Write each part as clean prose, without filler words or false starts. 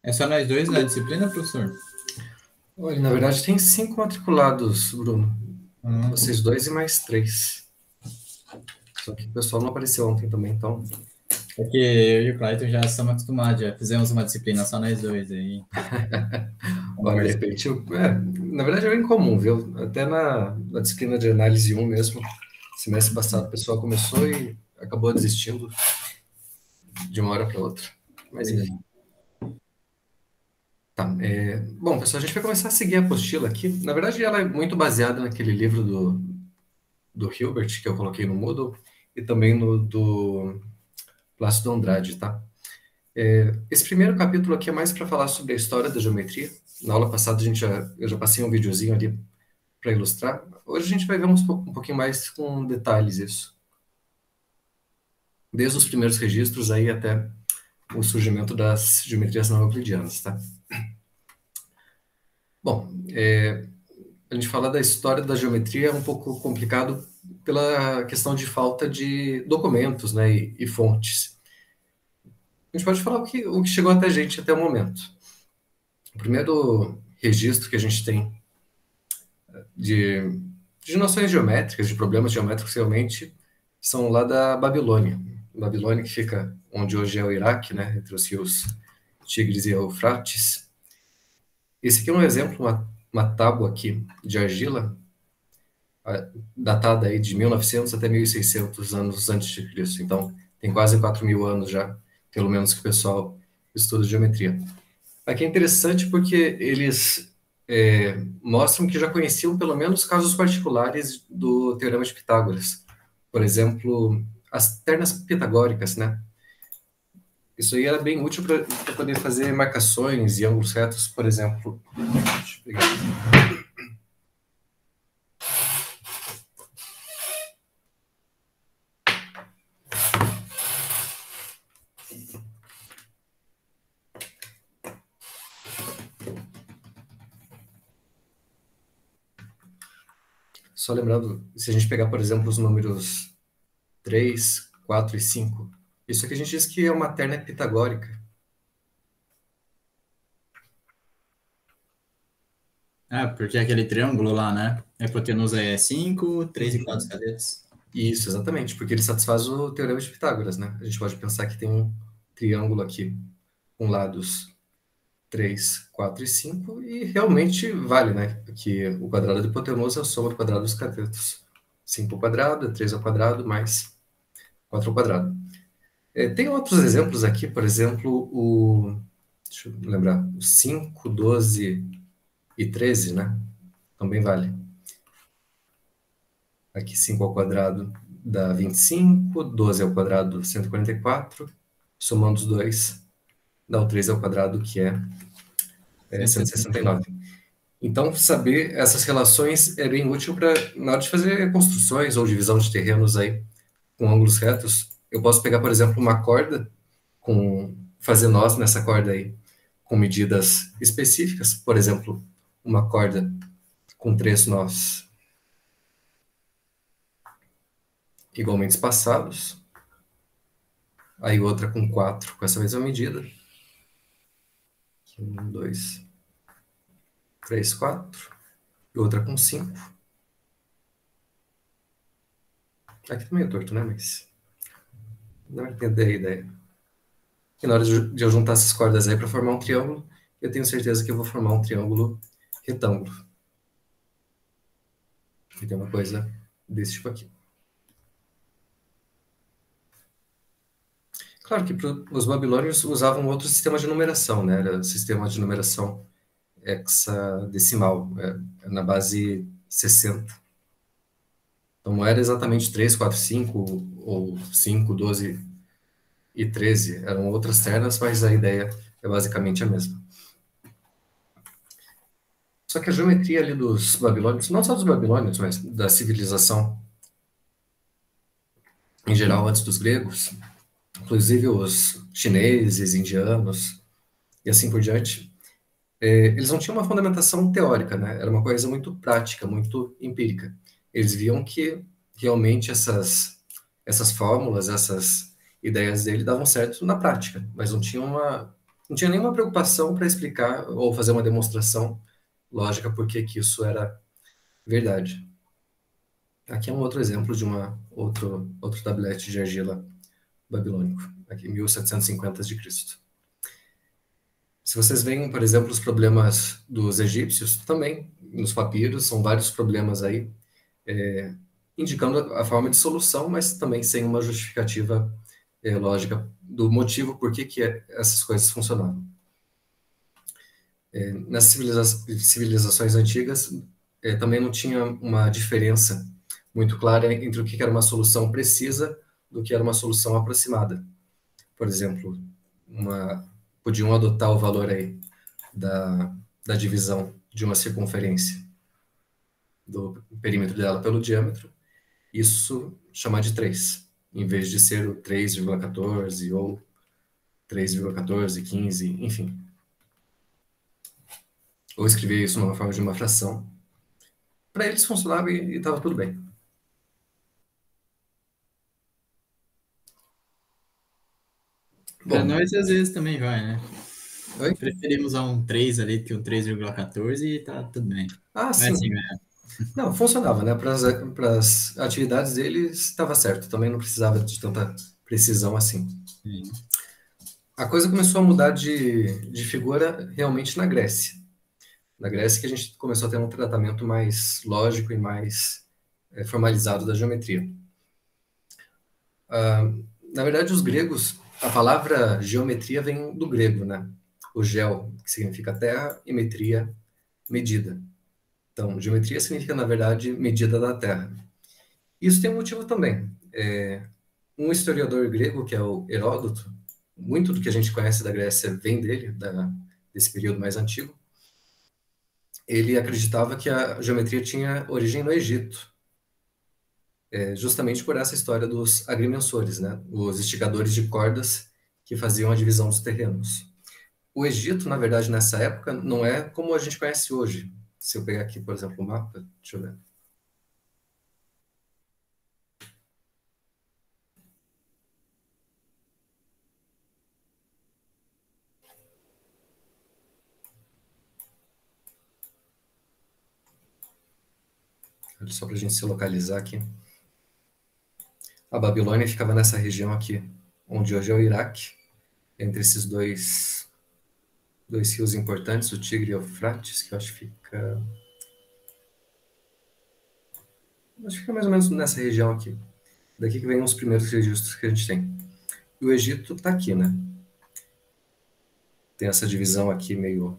É só nós dois na disciplina, professor? Olha, na verdade tem 5 matriculados, Bruno. Ah, Vocês dois e mais 3. Só que o pessoal não apareceu ontem também, então. porque eu e o Clayton já estamos acostumados, já fizemos uma disciplina só nós dois aí. Olha, de repente, na verdade é bem comum, viu? Até na disciplina de análise 1 mesmo, semestre passado o pessoal começou e acabou desistindo de uma hora para outra. Mas enfim. Tá, bom, pessoal, a gente vai começar a seguir a apostila aqui. Na verdade, ela é muito baseada naquele livro do Hilbert, que eu coloquei no Moodle, e também no do Plácido Andrade, tá? Esse primeiro capítulo aqui é mais para falar sobre a história da geometria. Na aula passada eu já passei um videozinho ali para ilustrar. Hoje a gente vai ver um pouquinho mais com detalhes isso. Desde os primeiros registros aí até o surgimento das geometrias não euclidianas, tá? Bom, a gente falar da história da geometria é um pouco complicado pela questão de falta de documentos, né, e fontes. A gente pode falar o que chegou até a gente até o momento. O primeiro registro que a gente tem de, de noções geométricas, de problemas geométricos realmente, são lá da Babilônia. Babilônia, que fica onde hoje é o Iraque, né, entre os rios Tigres e Eufrates. Esse aqui é um exemplo, uma tábua aqui de argila, datada aí de 1900 até 1600 anos antes de Cristo. Então, tem quase 4.000 anos já, pelo menos que o pessoal estuda geometria. Aqui é interessante porque eles mostram que já conheciam pelo menos casos particulares do Teorema de Pitágoras. Por exemplo, as ternas pitagóricas, né? Isso aí era bem útil para poder fazer marcações e ângulos retos, por exemplo. Deixa eu pegar. Só lembrando, se a gente pegar, por exemplo, os números 3, 4 e 5, isso aqui a gente diz que é uma terna pitagórica. Ah, porque é aquele triângulo lá, né? A hipotenusa é 5, 3 e 4 cadetas. Isso, exatamente, porque ele satisfaz o Teorema de Pitágoras, né? A gente pode pensar que tem um triângulo aqui com lados 3, 4 e 5, e realmente vale, né? Porque o quadrado da hipotenusa é a soma do quadrado dos catetos. 5 ao quadrado é 3 ao quadrado mais 4 ao quadrado. Tem outros exemplos aqui, por exemplo, deixa eu lembrar, o 5, 12 e 13, né? Também vale. Aqui 5 ao quadrado dá 25, 12 ao quadrado 144, somando os dois dá o 3 ao quadrado, que é 169. Então, saber essas relações é bem útil para, na hora de fazer construções ou divisão de terrenos aí com ângulos retos, eu posso pegar, por exemplo, uma corda, fazer nós nessa corda aí, com medidas específicas, por exemplo, uma corda com 3 nós igualmente espaçados, aí outra com 4 com essa mesma medida. 1, 2, 3, 4, e outra com 5. Aqui tá meio torto, né? Mas não vai entender a ideia. E na hora de eu juntar essas cordas aí para formar um triângulo, eu tenho certeza que eu vou formar um triângulo retângulo. E tem uma coisa desse tipo aqui. Claro que os babilônios usavam outro sistema de numeração, né? Era o sistema de numeração hexadecimal, na base 60. Então não era exatamente 3, 4, 5, ou 5, 12 e 13. Eram outras ternas, mas a ideia é basicamente a mesma. Só que a geometria ali dos babilônios, não só dos babilônios, mas da civilização em geral antes dos gregos, inclusive os chineses, indianos e assim por diante, eles não tinham uma fundamentação teórica, né? Era uma coisa muito prática, muito empírica. Eles viam que realmente essas fórmulas, essas ideias dele davam certo na prática, mas não tinham não tinha nenhuma preocupação para explicar ou fazer uma demonstração lógica por que que isso era verdade. Aqui é um outro exemplo de outro tablete de argila babilônico, aqui 1750 de Cristo. Se vocês veem, por exemplo, os problemas dos egípcios, também nos papiros, são vários problemas aí, indicando a forma de solução, mas também sem uma justificativa lógica do motivo por que que essas coisas funcionavam. Nas civilizações antigas, também não tinha uma diferença muito clara entre o que era uma solução precisa do que era uma solução aproximada. Por exemplo, podiam adotar o valor aí da divisão de uma circunferência do perímetro dela pelo diâmetro, isso chamar de 3, em vez de ser o 3,14 ou 3,1415, enfim. Ou escrever isso numa forma de uma fração. Para eles funcionava e estava tudo bem. Para Bom, nós, às vezes, também vai, né? oi? Preferimos usar um 3 ali que um 3,14 e tá tudo bem. Ah, Mas assim, sim. Não, funcionava, né? Para as atividades dele estava certo. Também não precisava de tanta precisão assim. A coisa começou a mudar de figura realmente na Grécia. Na Grécia que a gente começou a ter um tratamento mais lógico e mais formalizado da geometria. Na verdade, os gregos, a palavra geometria vem do grego, né? O geo, que significa terra, e metria, medida. Então, geometria significa, na verdade, medida da terra. Isso tem um motivo também. Um historiador grego, que é o Heródoto, muito do que a gente conhece da Grécia vem dele, desse período mais antigo. Ele acreditava que a geometria tinha origem no Egito, justamente por essa história dos agrimensores, né? Os esticadores de cordas que faziam a divisão dos terrenos. O Egito, na verdade, nessa época, não é como a gente conhece hoje. Se eu pegar aqui, por exemplo, o mapa, deixa eu ver. Só para a gente se localizar aqui. A Babilônia ficava nessa região aqui, onde hoje é o Iraque, entre esses dois rios importantes, o Tigre e o Eufrates, que eu acho que fica... Acho que fica mais ou menos nessa região aqui. Daqui que vem os primeiros registros que a gente tem. E o Egito está aqui, né? Tem essa divisão aqui meio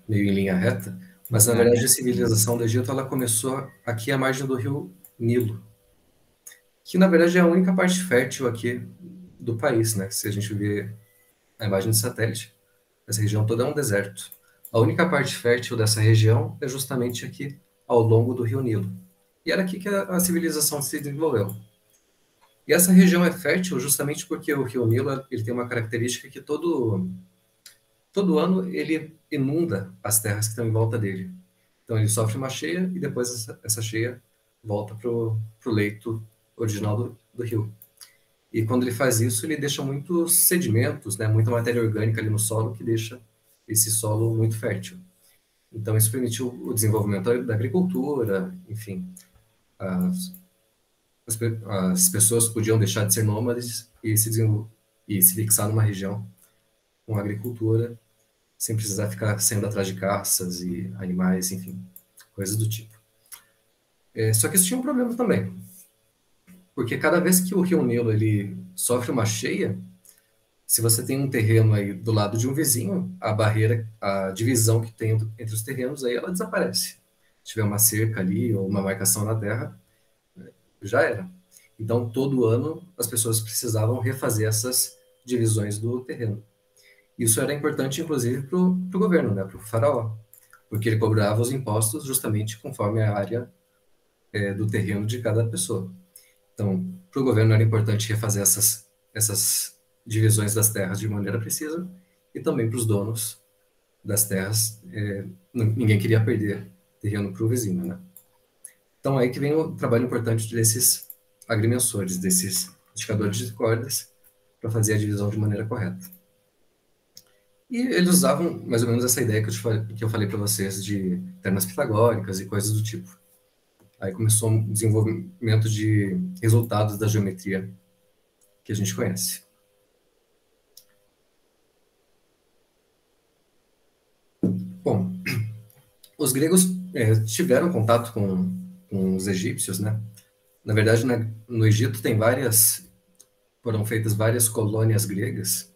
em linha reta, mas na verdade a civilização do Egito ela começou aqui à margem do rio Nilo, que na verdade é a única parte fértil aqui do país, né? Se a gente ver a imagem de satélite, essa região toda é um deserto. A única parte fértil dessa região é justamente aqui ao longo do rio Nilo. E era aqui que a civilização se desenvolveu. E essa região é fértil justamente porque o rio Nilo ele tem uma característica que todo ano ele inunda as terras que estão em volta dele. Então ele sofre uma cheia e depois essa cheia volta para o leito original do rio. E quando ele faz isso, ele deixa muitos sedimentos, né, muita matéria orgânica ali no solo, que deixa esse solo muito fértil. Então isso permitiu o desenvolvimento da agricultura, enfim. As pessoas podiam deixar de ser nômades e se fixar numa região com agricultura, sem precisar ficar saindo atrás de caças e animais, enfim, coisas do tipo. Só que isso tinha um problema também, porque cada vez que o rio Nilo ele sofre uma cheia, se você tem um terreno aí do lado de um vizinho, a barreira, a divisão que tem entre os terrenos, aí ela desaparece. Se tiver uma cerca ali ou uma marcação na terra, já era. Então, todo ano, as pessoas precisavam refazer essas divisões do terreno. Isso era importante, inclusive, para o governo, né, para o faraó, porque ele cobrava os impostos justamente conforme a área do terreno de cada pessoa. Então, para o governo era importante refazer essas divisões das terras de maneira precisa, e também para os donos das terras, ninguém queria perder terreno para o vizinho, né? Então, aí que vem o trabalho importante desses agrimensores, desses esticadores de cordas, para fazer a divisão de maneira correta. E eles usavam mais ou menos essa ideia que eu falei para vocês de termas pitagóricas e coisas do tipo. Aí começou um desenvolvimento de resultados da geometria que a gente conhece. Bom, os gregos tiveram contato com os egípcios, né? Na verdade, no Egito foram feitas várias colônias gregas.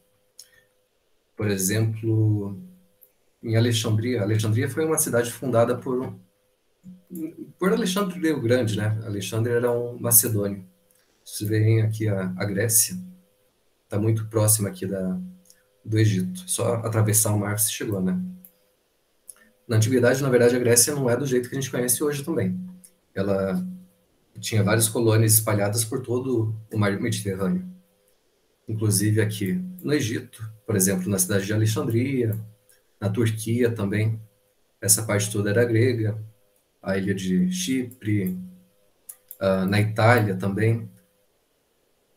Por exemplo, em Alexandria. Alexandria foi uma cidade fundada por Alexandre o Grande, né? Alexandre era um macedônio. Vocês veem aqui a Grécia, está muito próxima aqui do Egito. Só atravessar o mar você chegou, né? Na antiguidade, na verdade, a Grécia não é do jeito que a gente conhece hoje também. Ela tinha várias colônias espalhadas por todo o mar Mediterrâneo. Inclusive aqui no Egito, por exemplo, na cidade de Alexandria, na Turquia também. Essa parte toda era grega. A ilha de Chipre, na Itália também.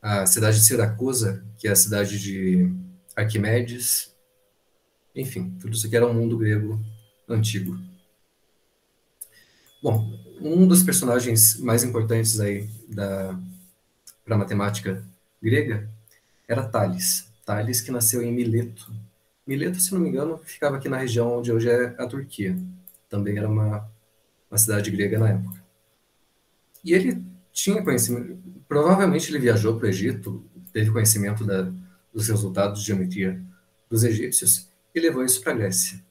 A cidade de Siracusa, que é a cidade de Arquimedes. Enfim, tudo isso aqui era um mundo grego antigo. Bom, um dos personagens mais importantes aí para a matemática grega era Tales. Tales, que nasceu em Mileto. Mileto, se não me engano, ficava aqui na região onde hoje é a Turquia. Também era uma cidade grega na época. E ele tinha conhecimento, provavelmente ele viajou para o Egito, teve conhecimento dos resultados de geometria dos egípcios e levou isso para a Grécia.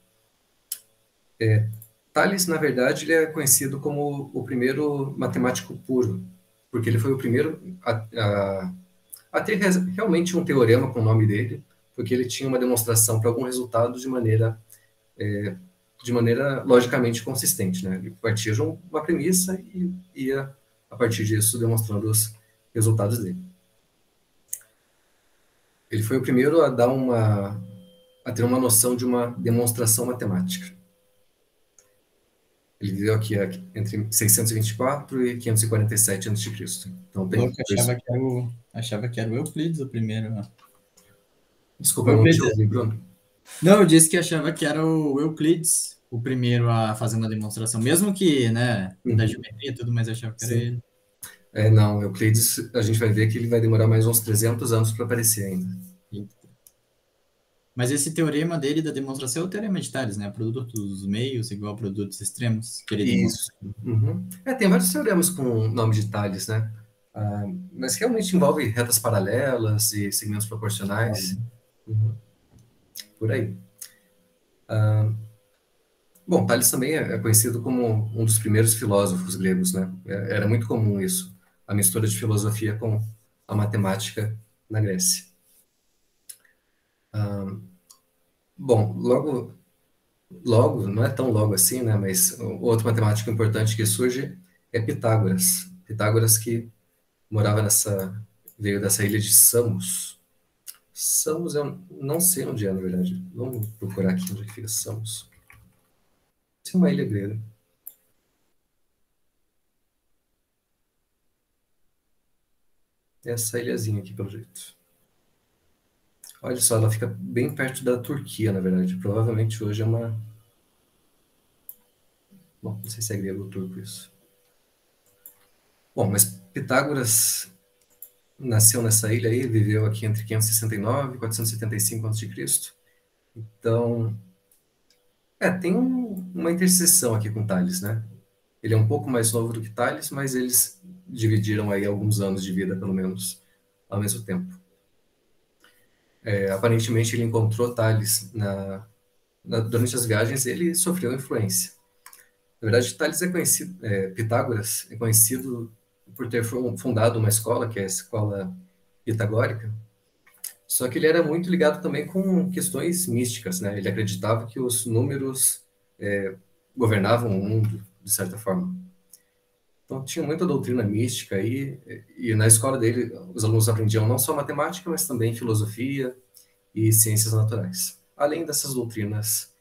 Tales, na verdade, ele é conhecido como o primeiro matemático puro, porque ele foi o primeiro a ter realmente um teorema com o nome dele, porque ele tinha uma demonstração para algum resultado de maneira logicamente consistente, né? Ele partia de uma premissa e ia, a partir disso, demonstrando os resultados dele. Ele foi o primeiro a ter uma noção de uma demonstração matemática. Ele viveu aqui entre 624 e 547 a.C. Então tem. Achava que era o Euclides o primeiro. Desculpa, eu não te ouvi, Bruno. Não, eu disse que achava que era o Euclides o primeiro a fazer uma demonstração, mesmo que, né, da geometria e tudo, mas eu achava que era ele. Não, Euclides, a gente vai ver que ele vai demorar mais uns 300 anos para aparecer ainda. Mas esse teorema dele da demonstração é o teorema de Tales, né? Produto dos meios igual a produtos extremos. Que ele Isso. Uhum. Tem vários teoremas com o nome de Tales, né? Mas realmente envolve retas paralelas e segmentos proporcionais. Por aí. Bom, Tales também é conhecido como um dos primeiros filósofos gregos, né? Era muito comum isso, a mistura de filosofia com a matemática na Grécia. Bom, logo, não é tão logo assim, né? Mas o outro matemático importante que surge é Pitágoras. Pitágoras que veio dessa ilha de Samos. Samos eu não sei onde é, na verdade. Vamos procurar aqui onde fica Samos. Isso é uma ilha grega. Essa ilhazinha aqui, pelo jeito. Olha só, ela fica bem perto da Turquia, na verdade. Provavelmente hoje é uma... Bom, não sei se é grego ou turco isso. Bom, mas Pitágoras nasceu nessa ilha aí, viveu aqui entre 569 e 475 a.C. Então, tem uma interseção aqui com Tales, né? Ele é um pouco mais novo do que Tales, mas eles dividiram aí alguns anos de vida, pelo menos, ao mesmo tempo. Aparentemente, ele encontrou Tales durante as viagens, ele sofreu influência. Na verdade, Tales é conhecido, Pitágoras é conhecido por ter fundado uma escola, que é a escola pitagórica, só que ele era muito ligado também com questões místicas, né? Ele acreditava que os números governavam o mundo, de certa forma. Então, tinha muita doutrina mística aí, e na escola dele, os alunos aprendiam não só matemática, mas também filosofia e ciências naturais, além dessas doutrinas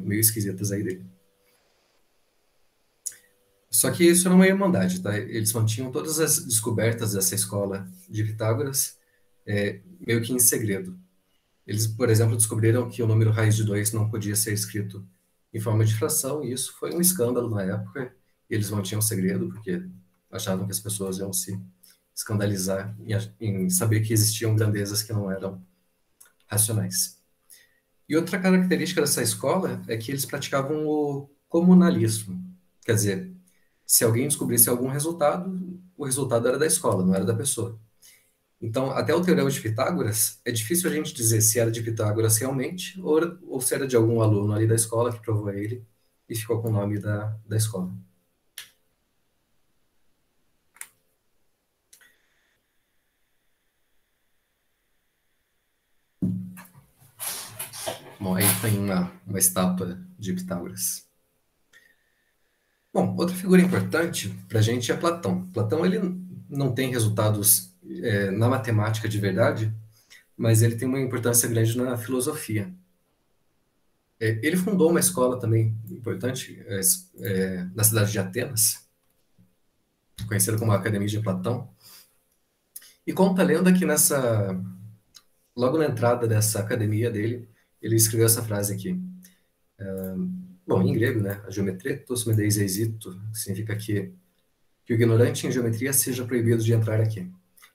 meio esquisitas aí dele. Só que isso era uma irmandade, tá? Eles mantinham todas as descobertas dessa escola de Pitágoras meio que em segredo. Eles, por exemplo, descobriram que o número raiz de 2 não podia ser escrito em forma de fração, e isso foi um escândalo na época. Eles mantinham o segredo, porque achavam que as pessoas iam se escandalizar em saber que existiam grandezas que não eram racionais. E outra característica dessa escola é que eles praticavam o comunalismo. Quer dizer, se alguém descobrisse algum resultado, o resultado era da escola, não era da pessoa. Então, até o Teorema de Pitágoras, é difícil a gente dizer se era de Pitágoras realmente ou se era de algum aluno ali da escola que provou ele e ficou com o nome da escola. Bom, aí tem uma estátua de Pitágoras. Bom, outra figura importante para a gente é Platão. Platão ele não tem resultados na matemática de verdade, mas ele tem uma importância grande na filosofia. Ele fundou uma escola também importante na cidade de Atenas, conhecida como a Academia de Platão. E conta a lenda que logo na entrada dessa academia dele, ele escreveu essa frase aqui. Bom, em grego, né? A geometria tos me deis exito, significa que o ignorante em geometria seja proibido de entrar aqui.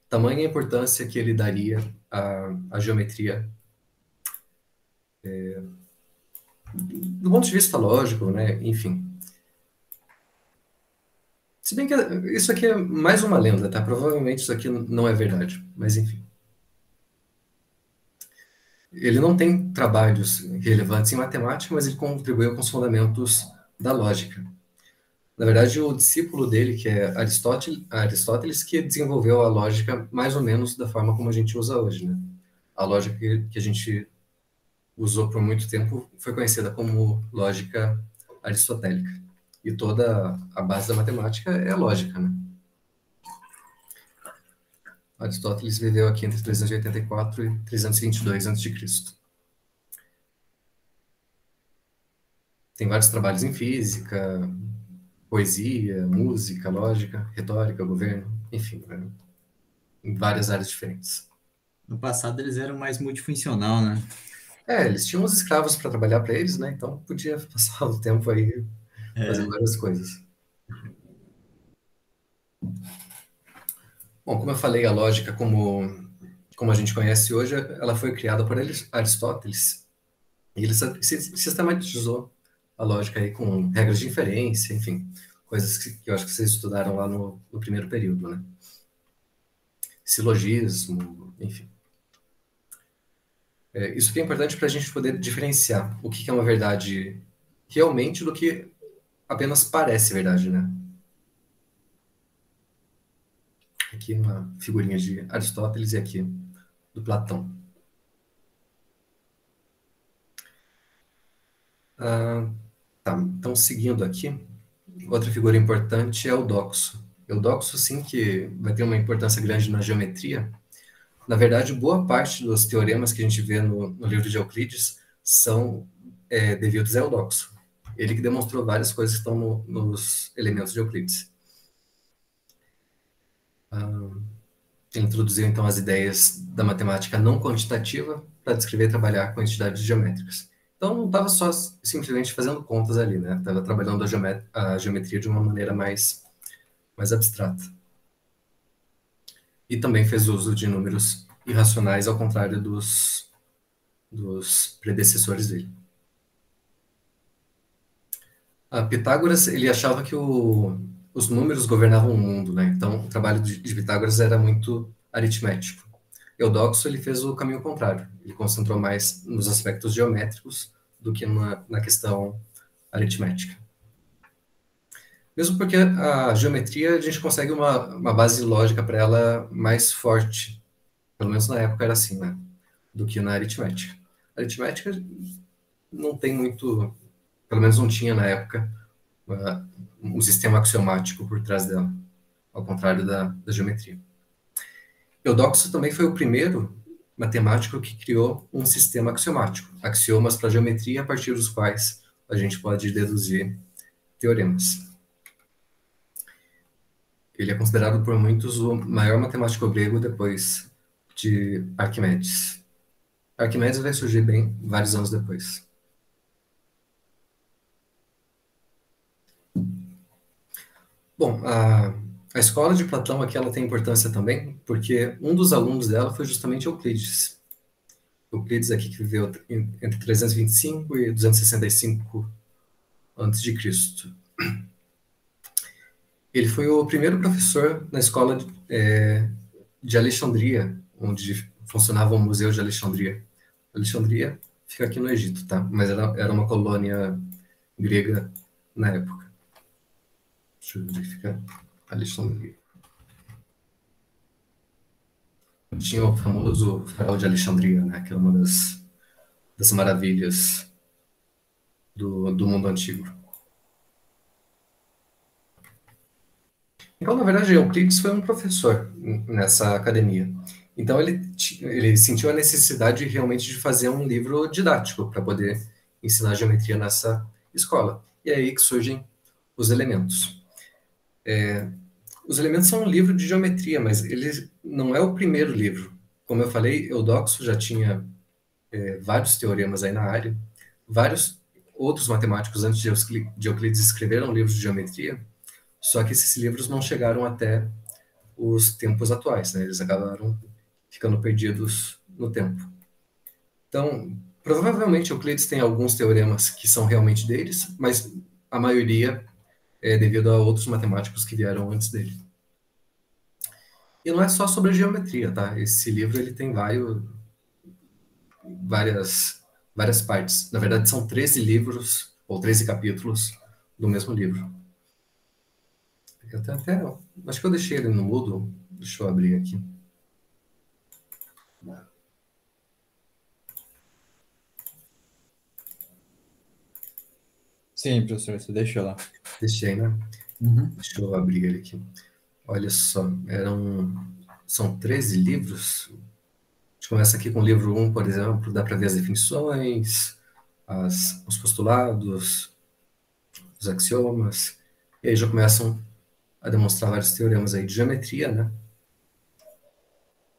Tamanha a importância que ele daria à geometria do ponto de vista lógico, né? Enfim. Se bem que isso aqui é mais uma lenda, tá? Provavelmente isso aqui não é verdade, mas enfim. Ele não tem trabalhos relevantes em matemática, mas ele contribuiu com os fundamentos da lógica. Na verdade, o discípulo dele, que é Aristóteles, que desenvolveu a lógica mais ou menos da forma como a gente usa hoje, né? A lógica que a gente usou por muito tempo foi conhecida como lógica aristotélica. E toda a base da matemática é lógica, né? Aristóteles viveu aqui entre 384 e 322 a.C. Tem vários trabalhos em física, poesia, música, lógica, retórica, governo, enfim, né? Em várias áreas diferentes. No passado eles eram mais multifuncional, né? Eles tinham uns escravos para trabalhar para eles, né? Então podia passar o tempo aí fazendo É, várias coisas. Bom, como eu falei, a lógica como a gente conhece hoje, ela foi criada por Aristóteles. E ele sistematizou a lógica aí com regras de inferência, enfim, coisas que eu acho que vocês estudaram lá no primeiro período, né? Silogismo, enfim. Isso que é importante para a gente poder diferenciar o que é uma verdade realmente do que apenas parece verdade, né? Aqui uma figurinha de Aristóteles e aqui do Platão. Tá, então seguindo aqui, outra figura importante é o doxo. O doxo, sim, que vai ter uma importância grande na geometria. Na verdade, boa parte dos teoremas que a gente vê no livro de Euclides são devidos a Eudoxo. Ele que demonstrou várias coisas que estão nos elementos de Euclides. Ele introduziu, então, as ideias da matemática não quantitativa para descrever e trabalhar com entidades geométricas. Então, não estava só simplesmente fazendo contas ali, né? Estava trabalhando a geometria de uma maneira mais abstrata. E também fez uso de números irracionais, ao contrário dos predecessores dele. Pitágoras, ele achava que os números governavam o mundo, né? Então, o trabalho de Pitágoras era muito aritmético. Eudoxo, ele fez o caminho contrário. Ele concentrou mais nos aspectos geométricos do que na questão aritmética. Mesmo porque a geometria, a gente consegue uma base lógica para ela mais forte. Pelo menos na época era assim, né? Do que na aritmética. A aritmética não tem muito, pelo menos não tinha na época, um sistema axiomático por trás dela, ao contrário da geometria. Eudoxo também foi o primeiro matemático que criou um sistema axiomático, axiomas para geometria, a partir dos quais a gente pode deduzir teoremas. Ele é considerado por muitos o maior matemático grego depois de Arquimedes. Arquimedes vai surgir bem vários anos depois. Bom, a escola de Platão aqui ela tem importância também, porque um dos alunos dela foi justamente Euclides. Euclides aqui que viveu entre 325 e 265 a.C. Ele foi o primeiro professor na escola de Alexandria, onde funcionava o Museu de Alexandria. Alexandria fica aqui no Egito, tá? Mas era uma colônia grega na época. Deixa eu ver onde fica Alexandria. Tinha o famoso Farol de Alexandria, né? Que é uma das maravilhas do mundo antigo. Então, na verdade, Euclides foi um professor nessa academia. Então, ele sentiu a necessidade realmente de fazer um livro didático para poder ensinar geometria nessa escola. E é aí que surgem os elementos. Os elementos são um livro de geometria, mas ele não é o primeiro livro. Como eu falei, Eudoxo já tinha vários teoremas aí na área. Vários outros matemáticos antes de Euclides escreveram livros de geometria, só que esses livros não chegaram até os tempos atuais, né? Eles acabaram ficando perdidos no tempo. Então, provavelmente Euclides tem alguns teoremas que são realmente deles, mas a maioria é devido a outros matemáticos que vieram antes dele. E não é só sobre a geometria, tá? Esse livro ele tem várias partes. Na verdade, são 13 livros, ou 13 capítulos do mesmo livro. Eu tenho até, acho que eu deixei ele no mudo. Deixa eu abrir aqui. Sim, professor, você deixou lá. Deixei, né? Uhum. Deixa eu abrir ele aqui. Olha só, são 13 livros. A gente começa aqui com o livro 1, por exemplo, dá para ver as definições, os postulados, os axiomas, e aí já começam a demonstrar vários teoremas aí de geometria, né?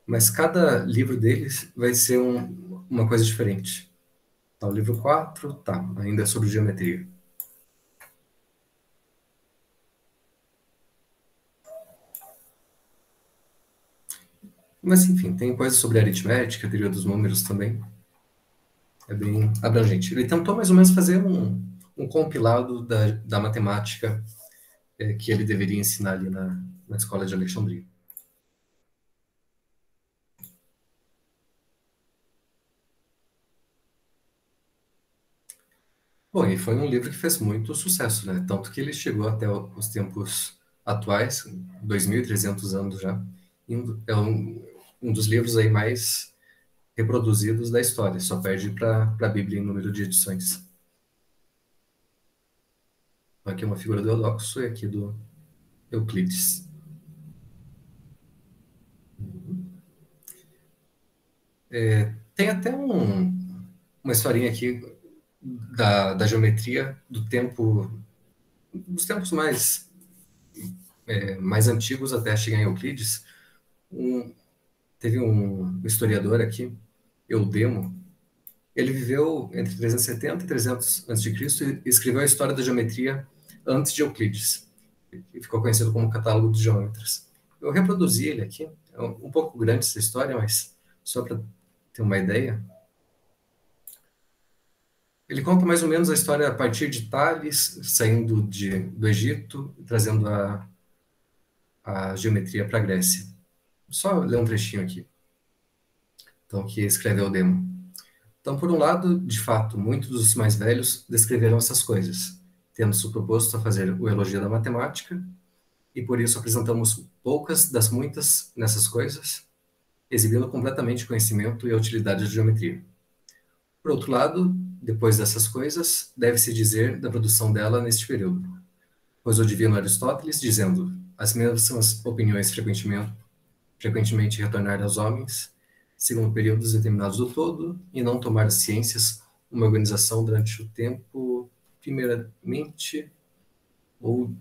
Mas cada livro deles vai ser uma coisa diferente. Tá, o livro 4, tá, ainda é sobre geometria. Mas, enfim, tem coisas sobre aritmética, teoria dos números também. É bem abrangente. Ele tentou mais ou menos fazer um compilado da matemática que ele deveria ensinar ali na escola de Alexandria. Bom, e foi um livro que fez muito sucesso, né? Tanto que ele chegou até os tempos atuais, 2.300 anos já. É um dos livros aí mais reproduzidos da história, só perde para a Bíblia em número de edições. Aqui é uma figura do Eudoxo e aqui do Euclides. Tem até uma historinha aqui da geometria dos tempos mais antigos até chegar em Euclides. Teve um historiador aqui, Eudemo. Ele viveu entre 370 e 300 a.C. e escreveu a história da geometria antes de Euclides. E ficou conhecido como Catálogo dos Geômetras. Eu reproduzi ele aqui. É um pouco grande essa história, mas só para ter uma ideia. Ele conta mais ou menos a história a partir de Tales, saindo do Egito, trazendo a geometria para a Grécia. Só ler um trechinho aqui. Então, que escreveu o Demo. Então, por um lado, de fato, muitos dos mais velhos descreveram essas coisas, tendo-se proposto a fazer o elogio da matemática, e por isso apresentamos poucas das muitas nessas coisas, exibindo completamente o conhecimento e a utilidade da geometria. Por outro lado, depois dessas coisas, deve-se dizer da produção dela neste período, pois o divino Aristóteles, dizendo as mesmas opiniões frequentemente retornar aos homens, segundo períodos determinados do todo, e não tomar as ciências uma organização durante o tempo, primeiramente, ou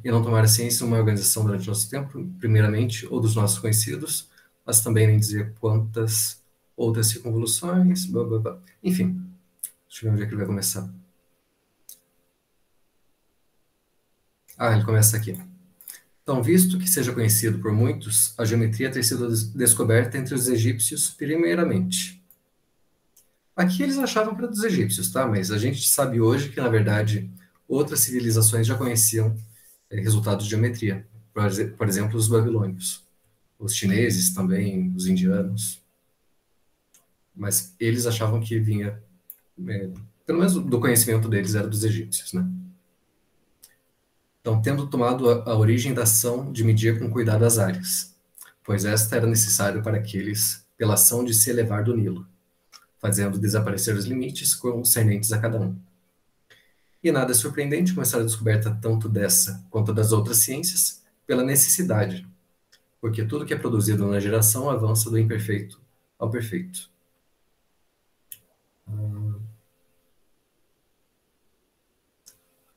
E não tomar a ciência uma organização durante nosso tempo, primeiramente, ou dos nossos conhecidos, mas também nem dizer quantas outras circunvoluções, blá, blá, blá. Enfim, deixa eu ver onde é que ele vai começar. Ele começa aqui. Então, visto que seja conhecido por muitos, a geometria ter sido descoberta entre os egípcios primeiramente. Aqui eles achavam que era dos egípcios, tá? Mas a gente sabe hoje que, na verdade, outras civilizações já conheciam resultados de geometria. Por exemplo, os babilônios. Os chineses também, os indianos. Mas eles achavam que vinha, pelo menos do conhecimento deles, era dos egípcios, né? Então, tendo tomado a origem da ação de medir com cuidado as áreas, pois esta era necessária para aqueles, pela ação de se elevar do Nilo, fazendo desaparecer os limites concernentes a cada um. E nada é surpreendente começar a descoberta tanto dessa quanto das outras ciências pela necessidade, porque tudo que é produzido na geração avança do imperfeito ao perfeito.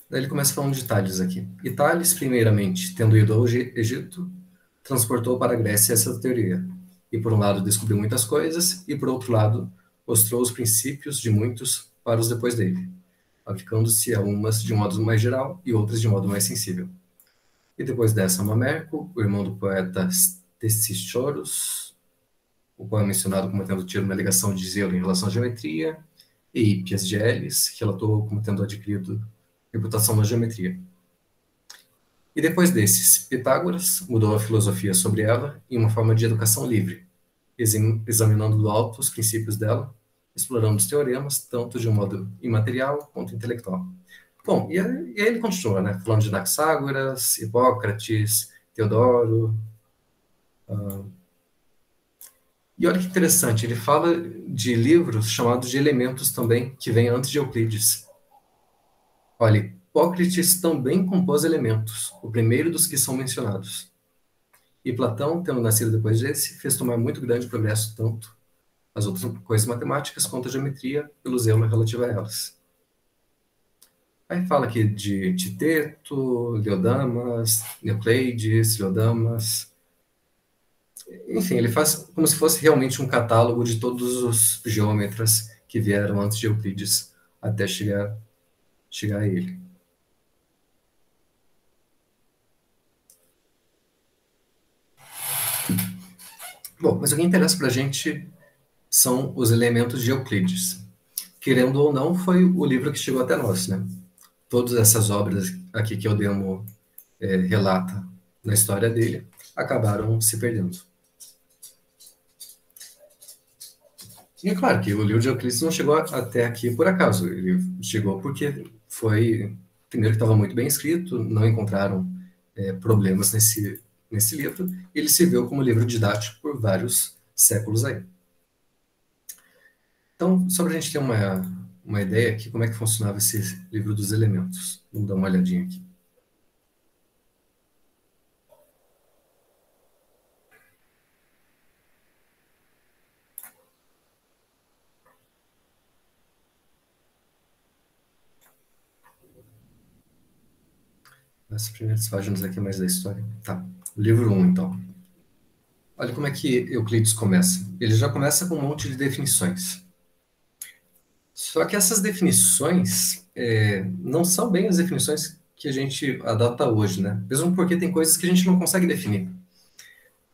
Daí ele começa falando de Tales aqui. E Tales, primeiramente, tendo ido ao Egito, transportou para a Grécia essa teoria. E por um lado descobriu muitas coisas, e por outro lado mostrou os princípios de muitos para os depois dele, aplicando-se a umas de modo mais geral e outras de modo mais sensível. E depois dessa, Mamerco, o irmão do poeta Stesichoros, o qual é mencionado como tendo tido uma ligação de zelo em relação à geometria, e Hippias de Elis, relatou como tendo adquirido reputação na geometria. E depois desses, Pitágoras mudou a filosofia sobre ela em uma forma de educação livre, examinando do alto os princípios dela, explorando os teoremas, tanto de um modo imaterial quanto intelectual. Bom, e aí ele continua, né, falando de Anaxágoras, Hipócrates, Teodoro. E olha que interessante, ele fala de livros chamados de elementos também, que vêm antes de Euclides. Olha, Hipócrates também compôs elementos, o primeiro dos que são mencionados. E Platão, tendo nascido depois desse, fez tomar muito grande progresso tanto as outras coisas matemáticas quanto a geometria pelo zelo relativo a elas. Aí fala aqui de Titeto, Leodamas, Euclides, Leodamas. Enfim, ele faz como se fosse realmente um catálogo de todos os geômetras que vieram antes de Euclides até chegar a ele. Bom, mas o que interessa para a gente são os elementos de Euclides. Querendo ou não, foi o livro que chegou até nós, né? Todas essas obras aqui que o Demo relata na história dele acabaram se perdendo. E é claro que o livro de Euclides não chegou até aqui por acaso. Ele chegou porque foi, primeiro, que estava muito bem escrito, não encontraram problemas nesse livro, e ele serviu como livro didático por vários séculos aí. Então, só para a gente ter uma ideia aqui como é que funcionava esse livro dos elementos. Vamos dar uma olhadinha aqui. As primeiras páginas aqui mais da história. Tá, o livro 1, então. Olha como é que Euclides começa. Ele já começa com um monte de definições. Só que essas definições não são bem as definições que a gente adota hoje, né? Mesmo porque tem coisas que a gente não consegue definir.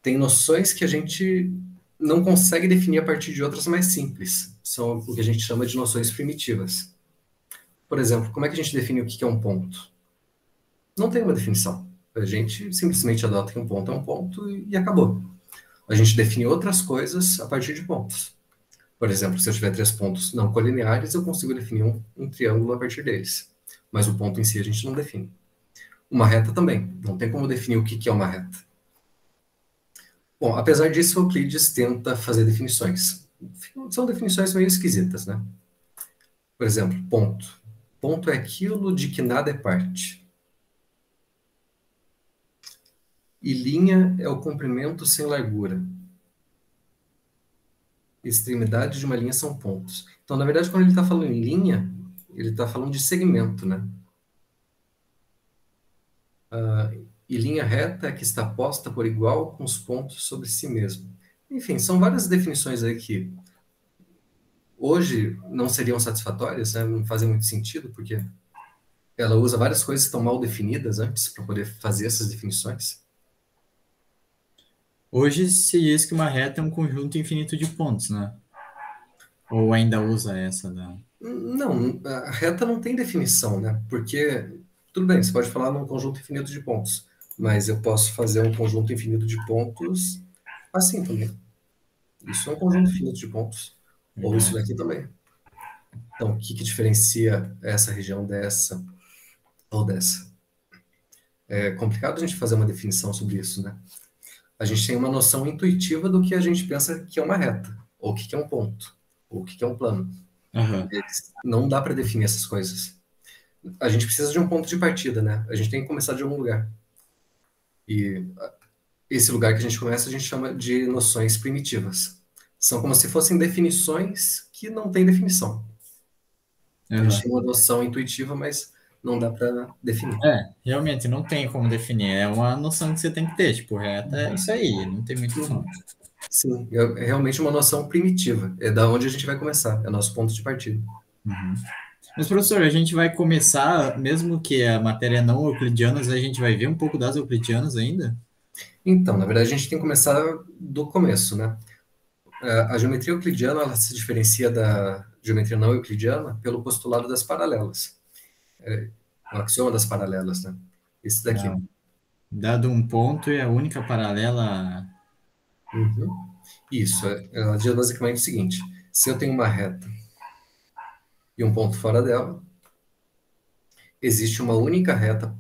Tem noções que a gente não consegue definir a partir de outras mais simples. São o que a gente chama de noções primitivas. Por exemplo, como é que a gente define o que é um ponto? Não tem uma definição. A gente simplesmente adota que um ponto é um ponto e acabou. A gente define outras coisas a partir de pontos. Por exemplo, se eu tiver 3 pontos não colineares, eu consigo definir um triângulo a partir deles. Mas o ponto em si a gente não define. Uma reta também. Não tem como definir o que é uma reta. Bom, apesar disso, Euclides tenta fazer definições. São definições meio esquisitas, né? Por exemplo, ponto. Ponto é aquilo de que nada é parte. E linha é o comprimento sem largura. Extremidade de uma linha são pontos. Então, na verdade, quando ele está falando em linha, ele está falando de segmento, né? E linha reta é que está posta por igual com os pontos sobre si mesmo. Enfim, são várias definições aí que hoje não seriam satisfatórias, né? Não fazem muito sentido, porque ela usa várias coisas que estão mal definidas antes para poder fazer essas definições. Hoje se diz que uma reta é um conjunto infinito de pontos, né? Ou ainda usa essa da... Não, a reta não tem definição, né? Porque, tudo bem, você pode falar num conjunto infinito de pontos, mas eu posso fazer um conjunto infinito de pontos assim também. Isso é um conjunto infinito de pontos. Ou isso Verdade. daqui também. Então, o que que diferencia essa região dessa ou dessa? É complicado a gente fazer uma definição sobre isso, né? A gente tem uma noção intuitiva do que a gente pensa que é uma reta, ou o que que é um ponto, ou o que que é um plano. Aham. Não dá para definir essas coisas. A gente precisa de um ponto de partida, né? A gente tem que começar de algum lugar. E esse lugar que a gente começa, a gente chama de noções primitivas. São como se fossem definições que não têm definição. A gente Aham. tem uma noção intuitiva, mas não dá para definir. É, realmente não tem como definir. É uma noção que você tem que ter. Tipo, reta é isso aí, não tem muito como. Uhum. Sim, é realmente uma noção primitiva. É da onde a gente vai começar, é nosso ponto de partida. Uhum. Mas, professor, a gente vai começar, mesmo que a matéria não euclidianas, a gente vai ver um pouco das euclidianas ainda? Então, na verdade, a gente tem que começar do começo, né? A geometria euclidiana ela se diferencia da geometria não euclidiana pelo postulado das paralelas, o axioma das paralelas, né? Esse daqui. Ah, dado um ponto e a única paralela. Uhum. Isso, ela diz basicamente o seguinte: se eu tenho uma reta e um ponto fora dela, existe uma única reta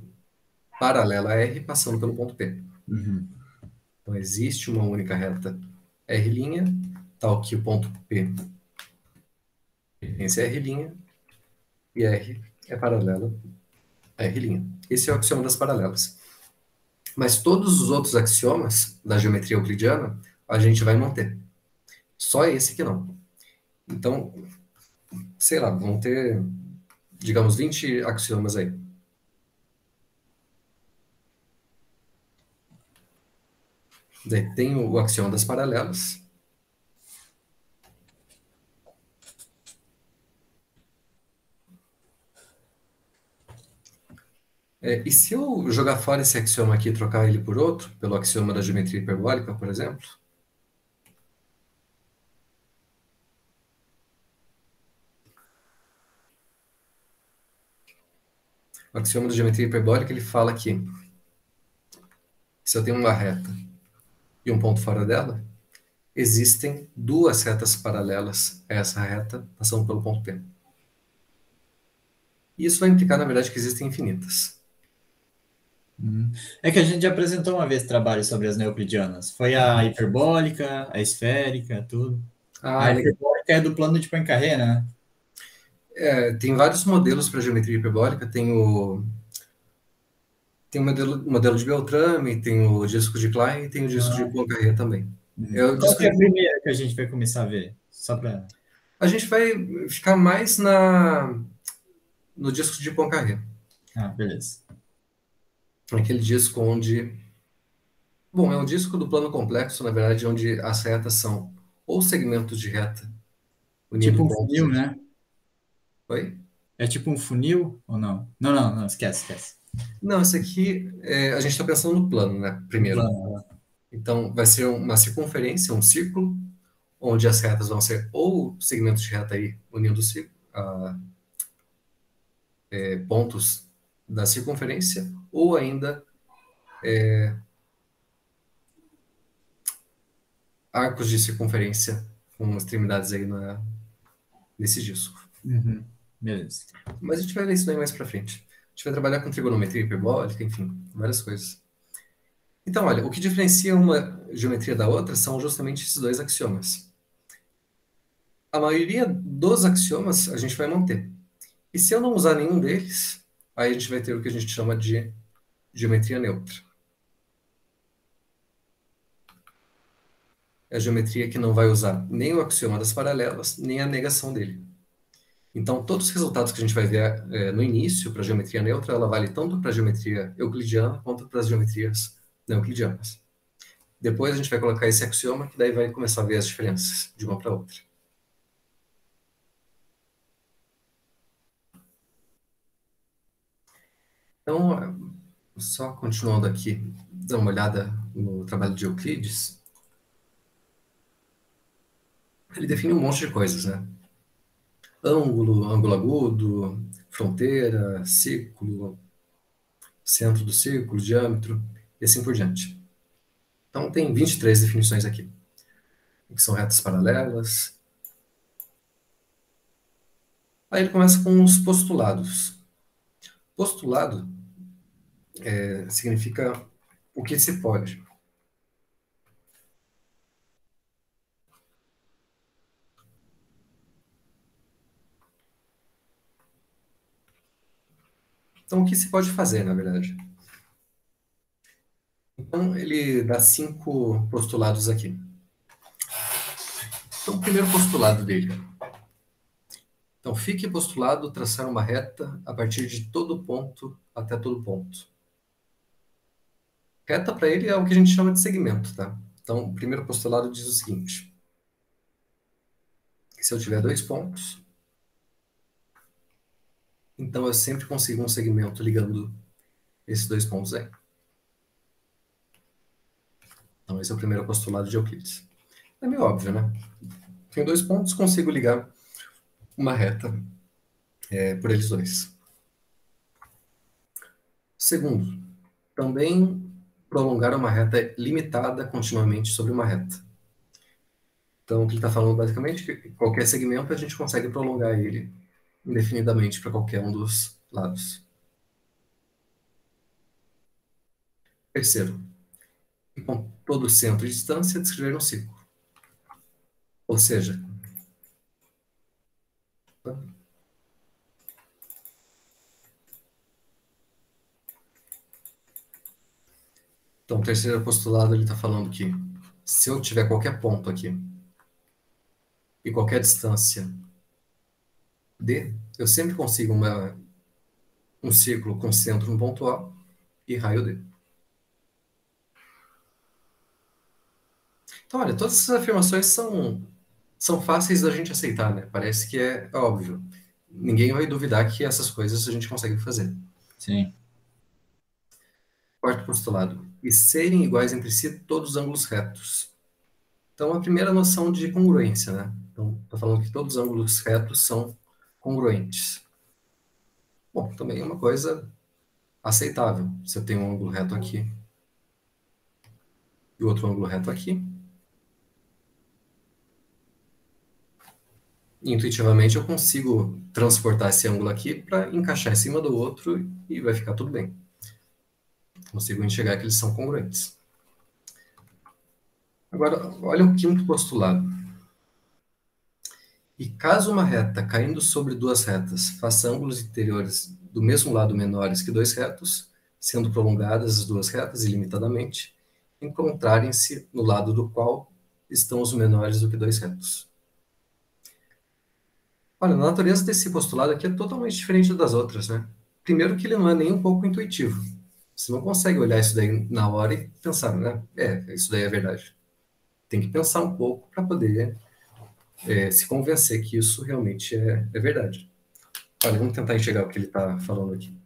paralela a R passando pelo ponto P. Uhum. Então, existe uma única reta R', tal que o ponto P pertence a R' e R é paralelo a R'. Esse é o axioma das paralelas. Mas todos os outros axiomas da geometria euclidiana a gente vai manter. Só esse que não. Então, sei lá, vão ter, digamos, 20 axiomas aí. Daí tem o axioma das paralelas. E se eu jogar fora esse axioma aqui e trocar ele por outro, pelo axioma da geometria hiperbólica, por exemplo, o axioma da geometria hiperbólica ele fala que se eu tenho uma reta e um ponto fora dela, existem duas retas paralelas a essa reta passando pelo ponto P. E isso vai implicar, na verdade, que existem infinitas. Uhum. É que a gente já apresentou uma vez trabalho sobre as neoclidianas. Foi a hiperbólica, a esférica, tudo. A Ah, legal. hiperbólica é do plano de Poincaré, né? Tem vários modelos para geometria hiperbólica. Tem o modelo de Beltrame, tem o disco de Klein e tem o disco de Ah, Poincaré também. uhum. É o Qual disco que é de... a primeira que a gente vai começar a ver? Só para... A gente vai ficar mais no disco de Poincaré. Ah, beleza. Aquele disco onde... Bom, é um disco do plano complexo, na verdade, onde as retas são ou segmentos de reta unindo Tipo um pontos funil, aqui. né? Oi? É tipo um funil ou não? Não, não, não, esquece, esquece. Não, esse aqui, a gente está pensando no plano, né? No Primeiro. plano. Então, vai ser uma circunferência, um círculo, onde as retas vão ser ou segmentos de reta aí unindo pontos da circunferência, ou ainda arcos de circunferência com extremidades aí nesse disco. Uhum. Beleza. Mas a gente vai ver isso daí mais para frente. A gente vai trabalhar com trigonometria hiperbólica, enfim, várias coisas. Então, olha, o que diferencia uma geometria da outra são justamente esses dois axiomas. A maioria dos axiomas a gente vai manter. E se eu não usar nenhum deles, aí a gente vai ter o que a gente chama de geometria neutra. É a geometria que não vai usar nem o axioma das paralelas, nem a negação dele. Então, todos os resultados que a gente vai ver no início para a geometria neutra, ela vale tanto para a geometria euclidiana quanto para as geometrias não euclidianas. Depois a gente vai colocar esse axioma, que daí vai começar a ver as diferenças de uma para outra. Então, só continuando aqui, dar uma olhada no trabalho de Euclides. Ele define um monte de coisas, né? Ângulo, ângulo agudo, fronteira, círculo, centro do círculo, diâmetro, e assim por diante. Então, tem 23 definições aqui, que são retas paralelas. Aí ele começa com os postulados. Postulado significa o que se pode. Então, o que se pode fazer, na verdade? Então, ele dá 5 postulados aqui. Então, o primeiro postulado dele. Então, fique postulado traçar uma reta a partir de todo ponto até todo ponto. Reta, para ele, é o que a gente chama de segmento, tá? Então, o primeiro postulado diz o seguinte. Se eu tiver 2 pontos, então eu sempre consigo um segmento ligando esses 2 pontos aí. Então, esse é o primeiro postulado de Euclides. É meio óbvio, né? Tenho 2 pontos, consigo ligar uma reta por eles dois. Segundo, também prolongar uma reta limitada continuamente sobre uma reta. Então, o que ele está falando basicamente é que qualquer segmento a gente consegue prolongar ele indefinidamente para qualquer um dos lados. Terceiro, com todo centro e distância, descrever um círculo. Ou seja, então, o terceiro postulado ele está falando que se eu tiver qualquer ponto aqui e qualquer distância D, eu sempre consigo um círculo com centro no ponto A e raio D. Então, olha, todas essas afirmações são fáceis da gente aceitar, né? Parece que é óbvio. Ninguém vai duvidar que essas coisas a gente consegue fazer. Sim. Quarto postulado. E serem iguais entre si todos os ângulos retos. Então, a primeira noção de congruência, né? Então, está falando que todos os ângulos retos são congruentes. Bom, também é uma coisa aceitável. Se eu tenho um ângulo reto aqui e outro ângulo reto aqui, intuitivamente eu consigo transportar esse ângulo aqui para encaixar em cima do outro e vai ficar tudo bem. Consigo enxergar que eles são congruentes. Agora, olha o quinto postulado. E caso uma reta caindo sobre duas retas faça ângulos interiores do mesmo lado menores que dois retos, sendo prolongadas as duas retas ilimitadamente, encontrarem-se no lado do qual estão os menores do que dois retos. Olha, a natureza desse postulado aqui é totalmente diferente das outras, né? Primeiro que ele não é nem um pouco intuitivo. Você não consegue olhar isso daí na hora e pensar, né? Isso daí é verdade. Tem que pensar um pouco para poder se convencer que isso realmente é verdade. Olha, vamos tentar enxergar o que ele está falando aqui.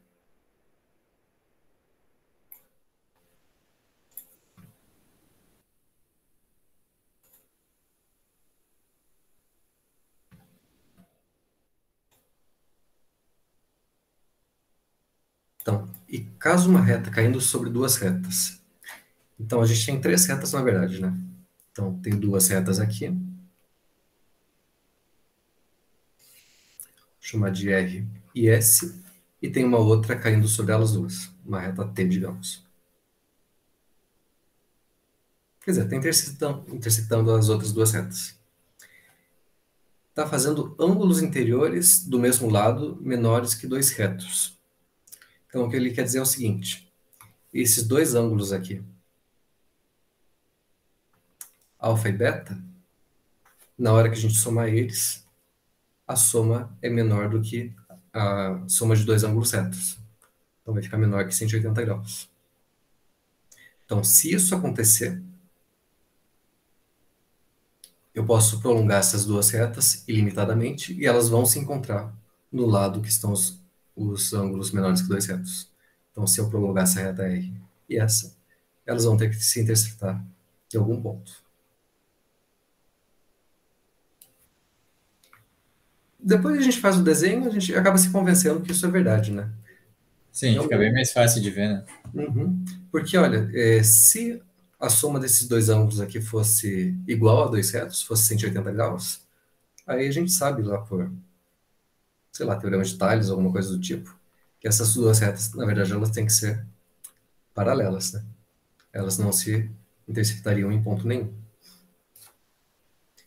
Então, e caso uma reta caindo sobre duas retas? Então, a gente tem três retas, na verdade, né? Então, tem duas retas aqui. Vou chamar de R e S. E tem uma outra caindo sobre elas duas. Uma reta T, digamos. Quer dizer, está intersectando as outras duas retas. Está fazendo ângulos interiores do mesmo lado menores que dois retos. Então, o que ele quer dizer é o seguinte. Esses dois ângulos aqui, alfa e beta, na hora que a gente somar eles, a soma é menor do que a soma de dois ângulos retos. Então vai ficar menor que 180 graus. Então, se isso acontecer, eu posso prolongar essas duas retas ilimitadamente e elas vão se encontrar no lado que estão os ângulos menores que dois retos. Então, se eu prolongar essa reta R e essa, elas vão ter que se intersetar em algum ponto. Depois que a gente faz o desenho, a gente acaba se convencendo que isso é verdade, né? Sim, fica bem mais fácil de ver, né? Uhum. Porque, olha, se a soma desses dois ângulos aqui fosse igual a dois retos, fosse 180 graus, aí a gente sabe lá por, sei lá, teorema de Tales, alguma coisa do tipo, que essas duas retas, na verdade, elas têm que ser paralelas, né? Elas não se intersectariam em ponto nenhum.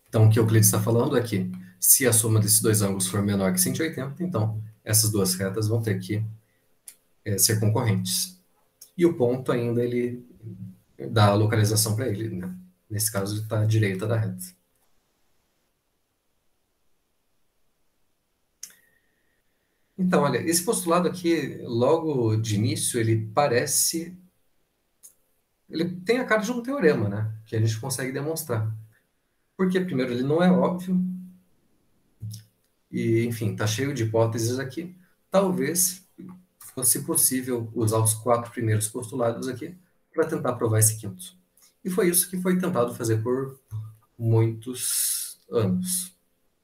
Então, o que Euclides está falando é que, se a soma desses dois ângulos for menor que 180, então essas duas retas vão ter que ser concorrentes. E o ponto ainda, ele dá a localização para ele, né? Nesse caso, ele está à direita da reta. Então, olha, esse postulado aqui, logo de início, ele parece... Ele tem a cara de um teorema, né? Que a gente consegue demonstrar. Porque, primeiro, ele não é óbvio, e, enfim, está cheio de hipóteses aqui. Talvez fosse possível usar os quatro primeiros postulados aqui para tentar provar esse quinto. E foi isso que foi tentado fazer por muitos anos.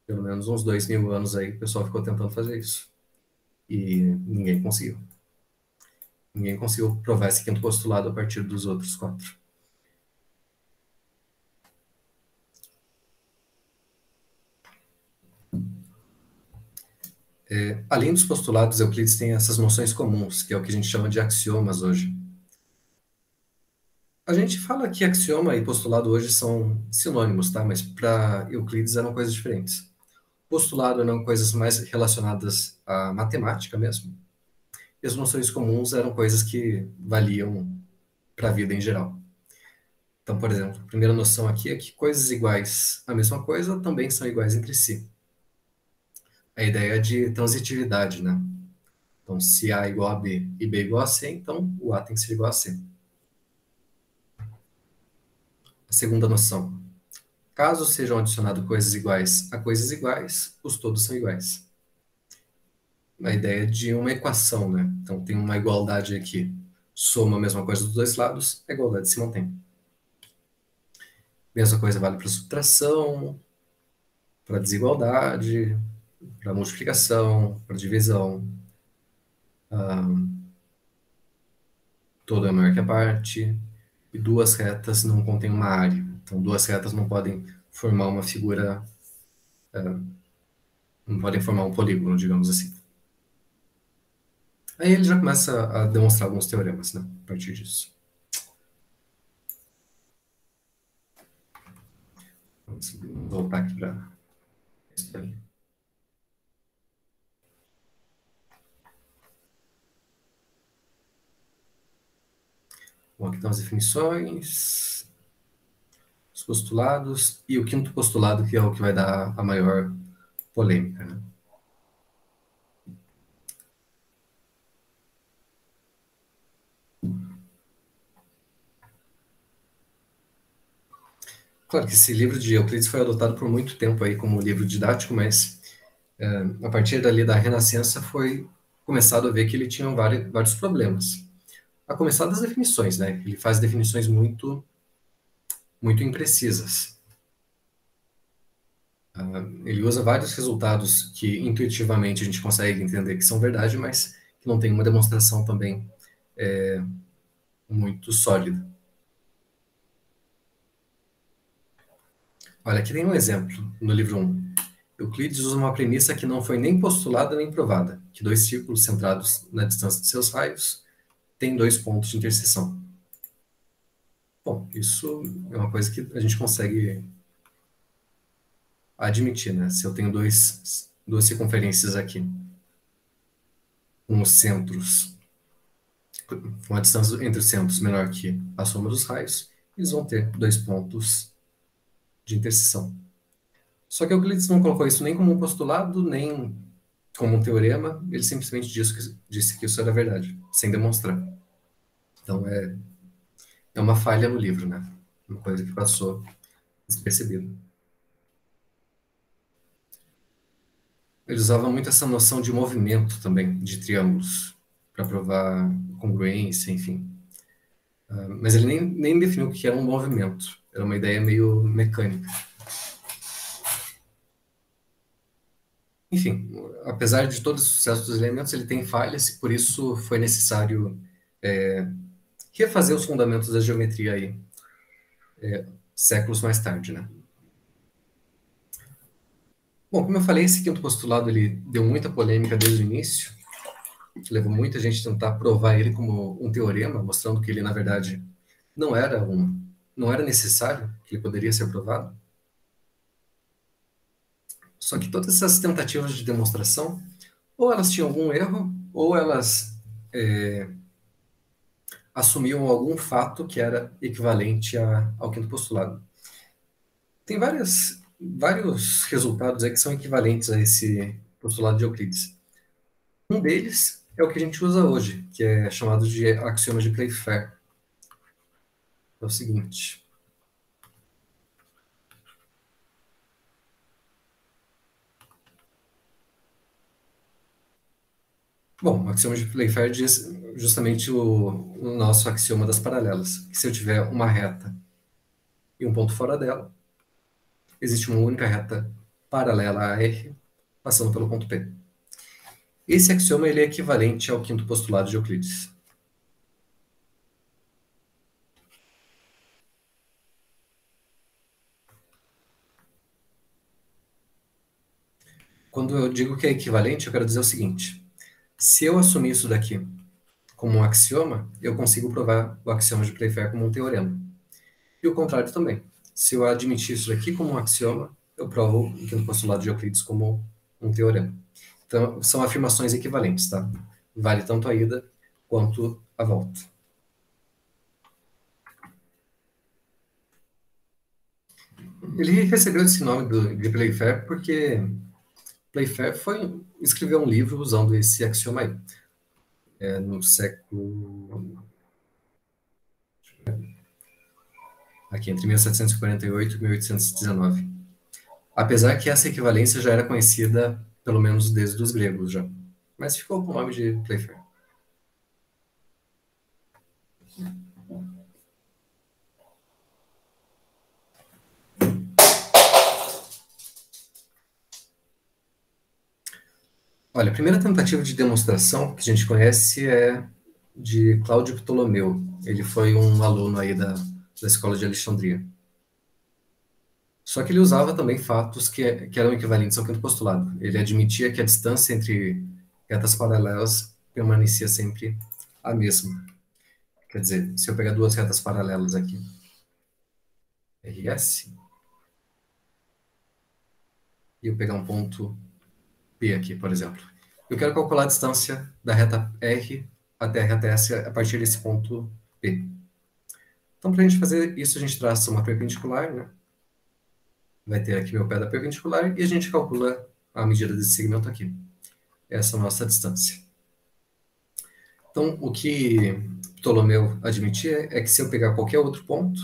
Pelo menos uns 2000 anos aí, o pessoal ficou tentando fazer isso. E ninguém conseguiu. Ninguém conseguiu provar esse quinto postulado a partir dos outros quatro. Além dos postulados, Euclides tem essas noções comuns, que é o que a gente chama de axiomas hoje. A gente fala que axioma e postulado hoje são sinônimos, tá? Mas para Euclides eram coisas diferentes. Postulado eram coisas mais relacionadas à matemática mesmo. E as noções comuns eram coisas que valiam para a vida em geral. Então, por exemplo, a primeira noção aqui é que coisas iguais à mesma coisa também são iguais entre si. A ideia de transitividade, né? Então, se A é igual a B e B é igual a C, então o A tem que ser igual a C. A segunda noção: caso sejam adicionadas coisas iguais a coisas iguais, os todos são iguais. A ideia de uma equação, né? Então, tem uma igualdade aqui, soma a mesma coisa dos dois lados, a igualdade se mantém. Mesma coisa vale para subtração, para desigualdade, para multiplicação, para divisão. Todo é maior que a parte. E duas retas não contêm uma área. Então, duas retas não podem formar uma figura, não podem formar um polígono, digamos assim. Aí ele já começa a demonstrar alguns teoremas, né, a partir disso. Vamos voltar aqui para isso aí. Bom, aqui estão as definições, os postulados, e o quinto postulado, que é o que vai dar a maior polêmica, né? Claro que esse livro de Euclides foi adotado por muito tempo aí como livro didático, mas a partir dali da Renascença foi começado a ver que ele tinha vários problemas. A começar das definições, né? Ele faz definições muito imprecisas. Ele usa vários resultados que intuitivamente a gente consegue entender que são verdade, mas que não tem uma demonstração também muito sólida. Olha, aqui tem um exemplo no livro 1. Euclides usa uma premissa que não foi nem postulada nem provada, que dois círculos centrados na distância de seus raios têm dois pontos de interseção. Bom, isso é uma coisa que a gente consegue admitir, né? Se eu tenho duas circunferências aqui, com os centros, com a distância entre os centros menor que a soma dos raios, eles vão ter dois pontos de interseção. Só que Euclides não colocou isso nem como um postulado, nem como um teorema, ele simplesmente disse que isso era verdade, sem demonstrar. Então é uma falha no livro, né? Uma coisa que passou despercebida. Ele usava muito essa noção de movimento também, de triângulos, para provar congruência, enfim. Mas ele nem definiu o que era um movimento. Era uma ideia meio mecânica. Enfim, apesar de todo o sucesso dos elementos, ele tem falhas e por isso foi necessário refazer os fundamentos da geometria aí, séculos mais tarde, né? Bom, como eu falei, esse quinto postulado ele deu muita polêmica desde o início, que levou muita gente a tentar provar ele como um teorema, mostrando que ele, na verdade, não era necessário, que ele poderia ser provado. Só que todas essas tentativas de demonstração, ou elas tinham algum erro, ou elas assumiam algum fato que era equivalente ao quinto postulado. Tem vários resultados aí que são equivalentes a esse postulado de Euclides. Um deles é o que a gente usa hoje, que é chamado de axioma de Playfair. É o seguinte. Bom, o axioma de Playfair diz justamente o nosso axioma das paralelas, que se eu tiver uma reta e um ponto fora dela, existe uma única reta paralela a R passando pelo ponto P. Esse axioma ele é equivalente ao quinto postulado de Euclides. Quando eu digo que é equivalente, eu quero dizer o seguinte: se eu assumir isso daqui como um axioma, eu consigo provar o axioma de Playfair como um teorema. E o contrário também. Se eu admitir isso daqui como um axioma, eu provo o quinto postulado de Euclides como um teorema. Então, são afirmações equivalentes, tá? Vale tanto a ida quanto a volta. Ele recebeu esse nome de Playfair porque Playfair escreveu um livro usando esse axioma aí. No século... Aqui, entre 1748 e 1819. Apesar que essa equivalência já era conhecida, pelo menos desde os gregos já. Mas ficou com o nome de Playfair. Olha, a primeira tentativa de demonstração que a gente conhece é de Cláudio Ptolomeu. Ele foi um aluno aí da escola de Alexandria. Só que ele usava também fatos que eram equivalentes ao quinto postulado. Ele admitia que a distância entre retas paralelas permanecia sempre a mesma. Quer dizer, se eu pegar duas retas paralelas aqui, RS, e eu pegar um ponto P aqui, por exemplo. Eu quero calcular a distância da reta R até a reta S a partir desse ponto P. Então, para a gente fazer isso, a gente traça uma perpendicular, né? Vai ter aqui meu pé da perpendicular e a gente calcula a medida desse segmento aqui. Essa é a nossa distância. Então, o que Ptolomeu admitia é que se eu pegar qualquer outro ponto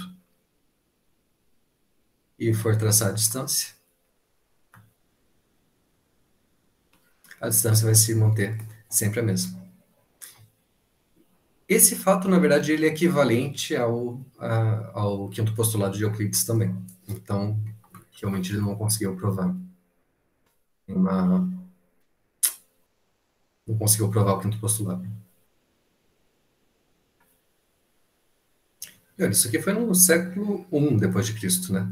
e for traçar a distância vai se manter sempre a mesma. Esse fato, na verdade, ele é equivalente ao quinto postulado de Euclides também. Então, realmente ele não conseguiu provar não conseguiu provar o quinto postulado. E olha, isso aqui foi no século I depois de Cristo, né?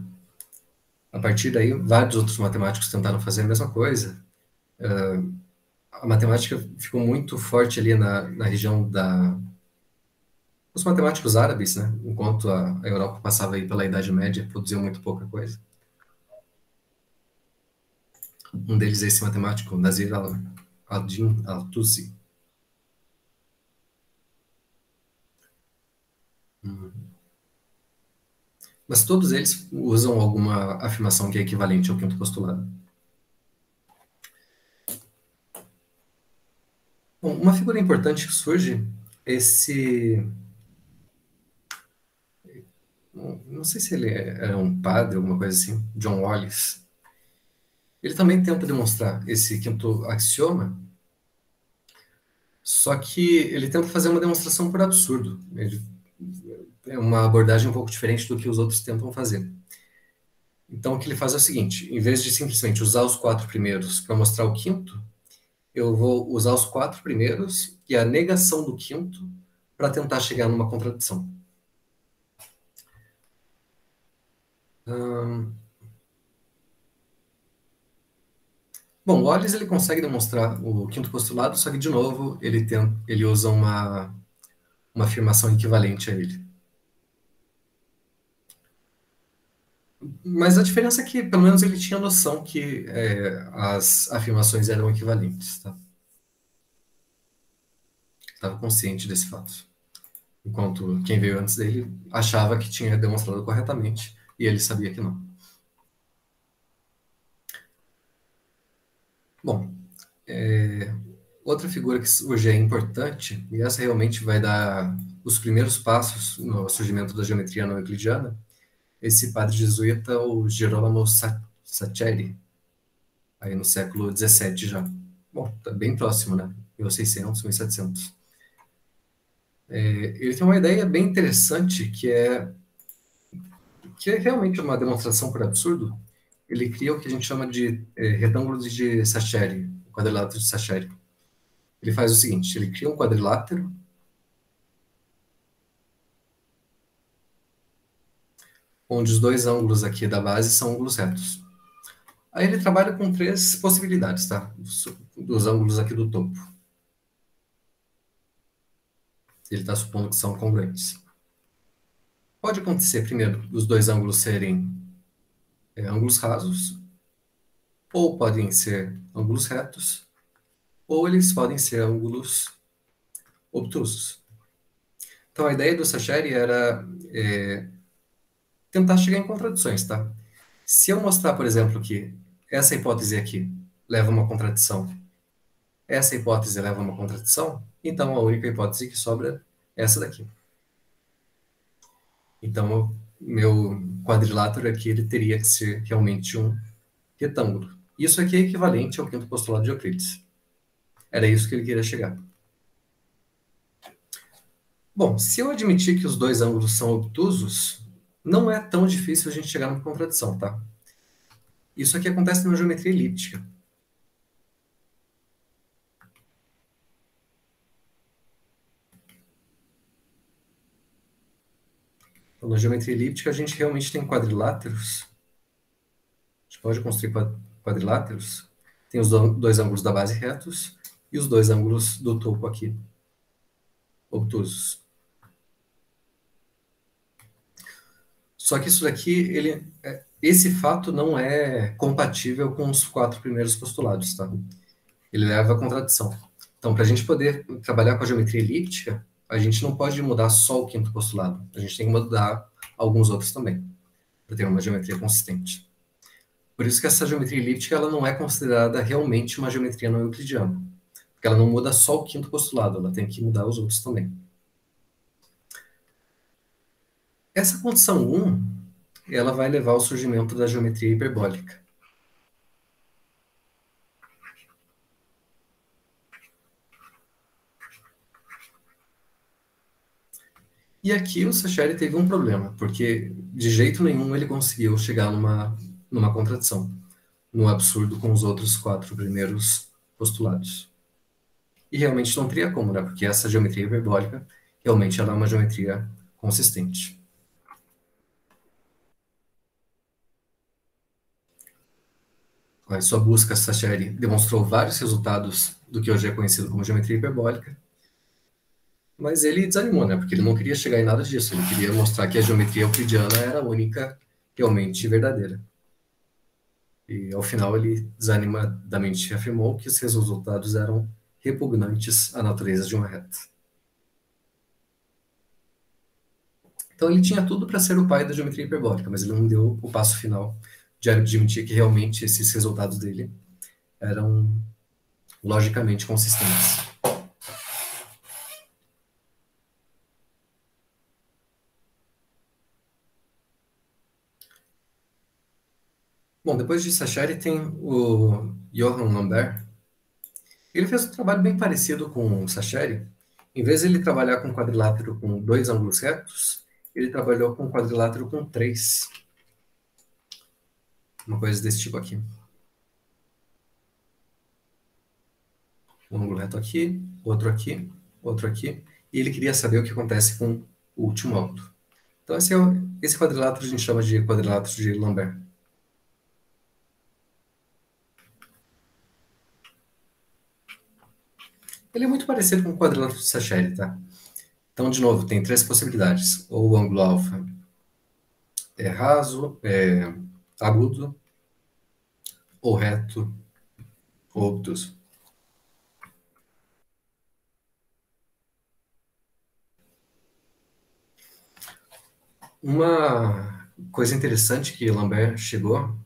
A partir daí, vários outros matemáticos tentaram fazer a mesma coisa. A matemática ficou muito forte ali na região dos matemáticos árabes, né? Enquanto a Europa passava aí pela Idade Média, produziu muito pouca coisa. Um deles é esse matemático, Nasir al-Din al-Tusi. Mas todos eles usam alguma afirmação que é equivalente ao quinto postulado. Bom, uma figura importante que surge é esse... Não sei se ele é um padre, alguma coisa assim, John Wallis. Ele também tenta demonstrar esse quinto axioma, só que ele tenta fazer uma demonstração por absurdo. Ele é uma abordagem um pouco diferente do que os outros tentam fazer. Então, o que ele faz é o seguinte: em vez de simplesmente usar os quatro primeiros para mostrar o quinto, eu vou usar os quatro primeiros e a negação do quinto para tentar chegar numa contradição. Bom, o Wallace ele consegue demonstrar o quinto postulado, só que, de novo, ele usa uma afirmação equivalente a ele. Mas a diferença é que, pelo menos, ele tinha noção que as afirmações eram equivalentes, tá? Estava consciente desse fato. Enquanto quem veio antes dele achava que tinha demonstrado corretamente e ele sabia que não. Bom, outra figura que hoje é importante, e essa realmente vai dar os primeiros passos no surgimento da geometria não euclidiana, esse padre jesuíta, o Gerolamo Saccheri, aí no século XVII já. Bom, tá bem próximo, né? 1600, 1700. Ele tem uma ideia bem interessante que é realmente uma demonstração por absurdo. Ele cria o que a gente chama de retângulo de Saccheri, quadrilátero de Saccheri. Ele faz o seguinte: ele cria um quadrilátero onde os dois ângulos aqui da base são ângulos retos. Aí ele trabalha com três possibilidades, tá? Dos ângulos aqui do topo. Ele está supondo que são congruentes. Pode acontecer, primeiro, os dois ângulos serem ângulos rasos, ou podem ser ângulos retos, ou eles podem ser ângulos obtusos. Então, a ideia do Saccheri era tentar chegar em contradições, tá? Se eu mostrar, por exemplo, que essa hipótese aqui leva a uma contradição, essa hipótese leva a uma contradição, então a única hipótese que sobra é essa daqui. Então, meu quadrilátero aqui ele teria que ser realmente um retângulo. Isso aqui é equivalente ao quinto postulado de Euclides. Era isso que ele queria chegar. Bom, se eu admitir que os dois ângulos são obtusos, não é tão difícil a gente chegar numa contradição, tá? Isso aqui acontece na geometria elíptica. Então, na geometria elíptica, a gente realmente tem quadriláteros. A gente pode construir quadriláteros. Tem os dois ângulos da base retos e os dois ângulos do topo aqui, obtusos. Só que isso daqui, esse fato não é compatível com os quatro primeiros postulados, tá? Ele leva à contradição. Então, para a gente poder trabalhar com a geometria elíptica, a gente não pode mudar só o quinto postulado. A gente tem que mudar alguns outros também, para ter uma geometria consistente. Por isso que essa geometria elíptica ela não é considerada realmente uma geometria não euclidiana. Porque ela não muda só o quinto postulado, ela tem que mudar os outros também. Essa condição 1, ela vai levar ao surgimento da geometria hiperbólica. E aqui o Saccheri teve um problema, porque de jeito nenhum ele conseguiu chegar numa contradição, no absurdo com os outros quatro primeiros postulados. E realmente não teria como, né? Porque essa geometria hiperbólica, realmente ela é uma geometria consistente. A sua busca, Saccheri demonstrou vários resultados do que hoje é conhecido como geometria hiperbólica, mas ele desanimou, né? Porque ele não queria chegar em nada disso. Ele queria mostrar que a geometria euclidiana era a única realmente verdadeira. E, ao final, ele desanimadamente afirmou que os seus resultados eram repugnantes à natureza de uma reta. Então ele tinha tudo para ser o pai da geometria hiperbólica, mas ele não deu o passo final de admitir que realmente esses resultados dele eram logicamente consistentes. Bom, depois de Sacheri tem o Johann Lambert. Ele fez um trabalho bem parecido com o Sacheri. Em vez de ele trabalhar com quadrilátero com 2 ângulos retos, ele trabalhou com quadrilátero com 3. Uma coisa desse tipo aqui. Um ângulo reto aqui, outro aqui, outro aqui. E ele queria saber o que acontece com o último ângulo. Então esse quadrilátero a gente chama de quadrilátero de Lambert. Ele é muito parecido com o quadrilátero de Sacheri, tá? Então, de novo, tem 3 possibilidades. Ou o ângulo alfa é raso, é agudo, ou reto, ou obtuso. Uma coisa interessante que Lambert chegou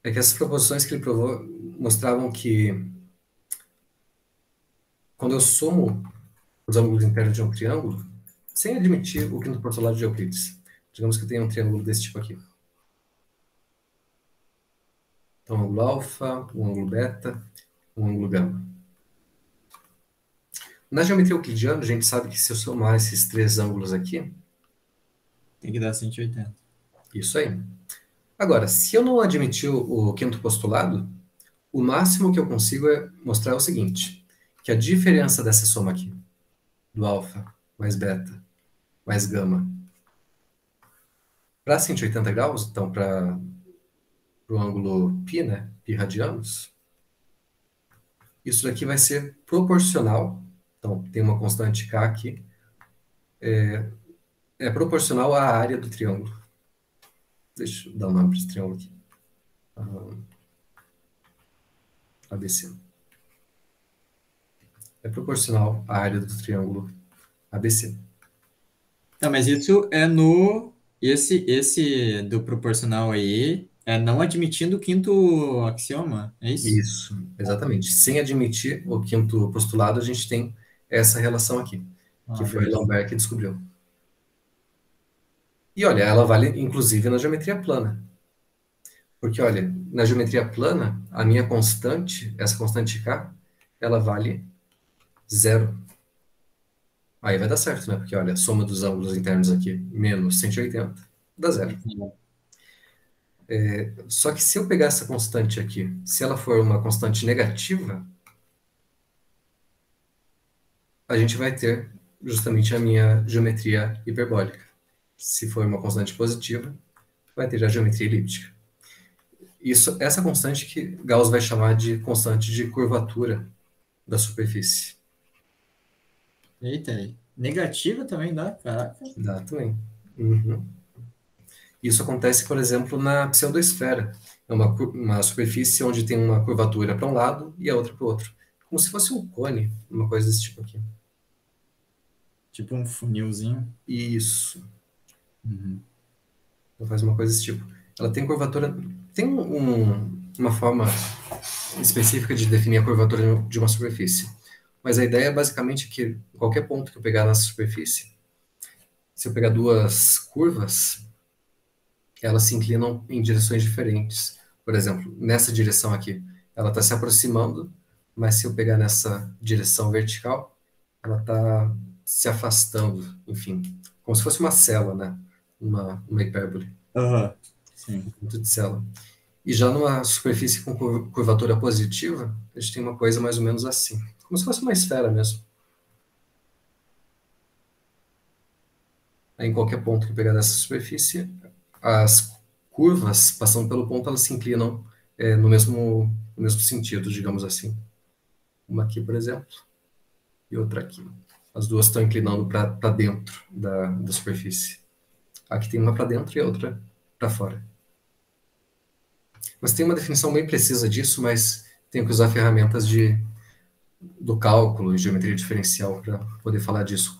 é que essas proposições que ele provou mostravam que quando eu somo os ângulos internos de um triângulo, sem admitir o quinto postulado de Euclides, digamos que eu tenha um triângulo desse tipo aqui. Então, um ângulo alfa, um ângulo beta, um ângulo gama. Na geometria euclidiana, a gente sabe que se eu somar esses 3 ângulos aqui... Tem que dar 180. Isso aí. Agora, se eu não admitir o quinto postulado, o máximo que eu consigo é mostrar o seguinte, que a diferença dessa soma aqui, do alfa mais beta mais gama, para 180 graus, então para o ângulo π, né, π radianos, isso daqui vai ser proporcional, então tem uma constante k aqui, é proporcional à área do triângulo. Deixa eu dar um nome para esse triângulo aqui. ABC. É proporcional à área do triângulo ABC. Tá, mas isso é no... Esse do proporcional aí é não admitindo o quinto axioma, é isso? Isso, exatamente. Sem admitir o quinto postulado, a gente tem essa relação aqui, que foi Beleza. Lambert que descobriu. E olha, ela vale inclusive na geometria plana. Porque, olha, na geometria plana, a minha constante, essa constante k, ela vale 0. Aí vai dar certo, né? Porque, olha, a soma dos ângulos internos aqui, menos 180, dá 0. Só que se eu pegar essa constante aqui, se ela for uma constante negativa, a gente vai ter justamente a minha geometria hiperbólica. Se for uma constante positiva, vai ter a geometria elíptica. Essa constante que Gauss vai chamar de constante de curvatura da superfície. Eita, negativa também dá, caraca. Dá também. Uhum. Isso acontece, por exemplo, na pseudoesfera. É uma superfície onde tem uma curvatura para um lado e a outra para o outro. Como se fosse um cone, uma coisa desse tipo aqui. Tipo um funilzinho. Isso. Uhum. Ela faz uma coisa desse tipo. Ela tem curvatura... Tem uma forma específica de definir a curvatura de uma superfície. Mas a ideia é basicamente que qualquer ponto que eu pegar nessa superfície, se eu pegar 2 curvas, elas se inclinam em direções diferentes. Por exemplo, nessa direção aqui, ela está se aproximando, mas se eu pegar nessa direção vertical, ela está se afastando, enfim, como se fosse uma célula, né? Uma hipérbole. Aham, sim. Ponto de célula. E já numa superfície com curvatura positiva, a gente tem uma coisa mais ou menos assim, como se fosse uma esfera mesmo. Aí, em qualquer ponto que eu pegar dessa superfície, as curvas passando pelo ponto, elas se inclinam no mesmo sentido, digamos assim. Uma aqui, por exemplo, e outra aqui. As duas estão inclinando para dentro da superfície. Aqui tem uma para dentro e a outra para fora. Mas tem uma definição bem precisa disso, mas tenho que usar ferramentas do cálculo e geometria diferencial para poder falar disso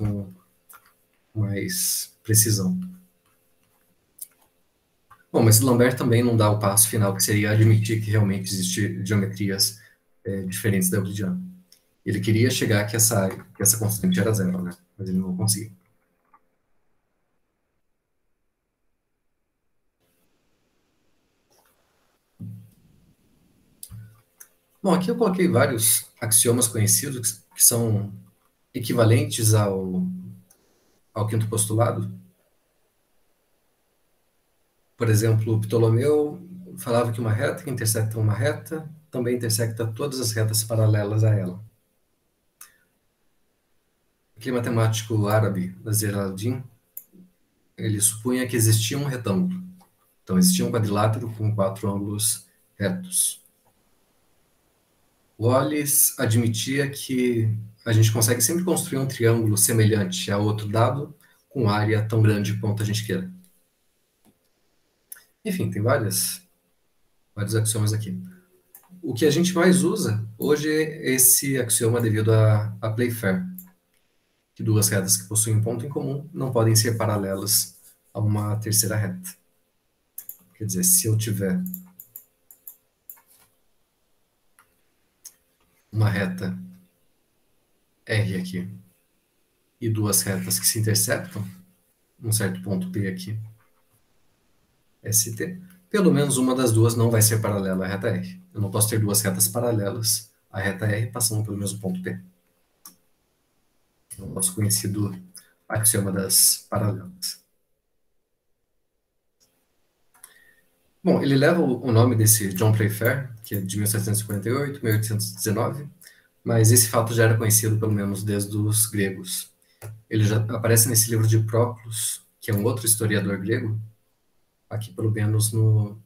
mais precisão. Bom, mas Lambert também não dá o passo final, que seria admitir que realmente existem geometrias diferentes da euclidiana. Ele queria chegar que essa constante era zero, né? Mas ele não conseguiu. Bom, aqui eu coloquei vários axiomas conhecidos que são equivalentes ao quinto postulado. Por exemplo, Ptolomeu falava que uma reta que intersecta uma reta também intersecta todas as retas paralelas a ela. Aquele matemático árabe, Nasir al-Din, ele supunha que existia um retângulo. Então, existia um quadrilátero com 4 ângulos retos. Wallace admitia que a gente consegue sempre construir um triângulo semelhante a outro dado com área tão grande quanto a gente queira. Enfim, tem vários axiomas aqui. O que a gente mais usa hoje é esse axioma devido a Playfair, que duas retas que possuem um ponto em comum não podem ser paralelas a uma terceira reta. Quer dizer, se eu tiver uma reta R aqui e duas retas que se interceptam, um certo ponto P aqui, ST, pelo menos uma das duas não vai ser paralela à reta R. Eu não posso ter duas retas paralelas à reta R passando pelo mesmo ponto P. É o nosso conhecido axioma das paralelas. Bom, ele leva o nome desse John Playfair, que é de 1758, 1819, mas esse fato já era conhecido pelo menos desde os gregos. Ele já aparece nesse livro de Proclus, que é um outro historiador grego, aqui pelo menos no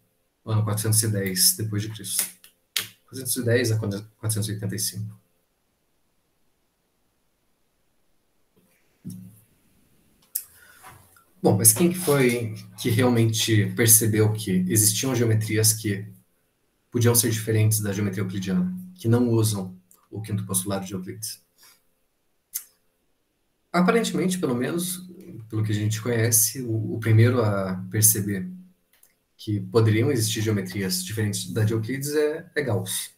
ano 410 depois de Cristo. 410 a 485. Bom, mas quem foi que realmente percebeu que existiam geometrias que podiam ser diferentes da geometria euclidiana, que não usam o quinto postulado de Euclides? Aparentemente, pelo menos, pelo que a gente conhece, o primeiro a perceber que poderiam existir geometrias diferentes da de Euclides é Gauss.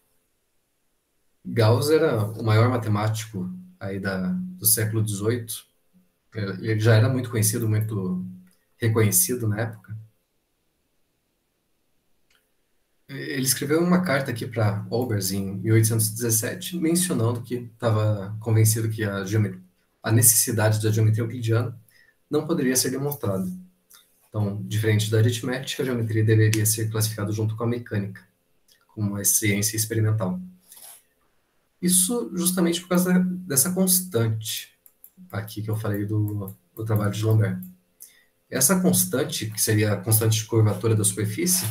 Gauss era o maior matemático aí do século XVIII. Ele já era muito conhecido, muito reconhecido na época. Ele escreveu uma carta aqui para Olbers em 1817, mencionando que estava convencido que a necessidade da geometria euclidiana não poderia ser demonstrada. Então, diferente da aritmética, a geometria deveria ser classificada junto com a mecânica, como uma ciência experimental. Isso justamente por causa dessa constante aqui que eu falei do trabalho de Lambert. Essa constante, que seria a constante de curvatura da superfície,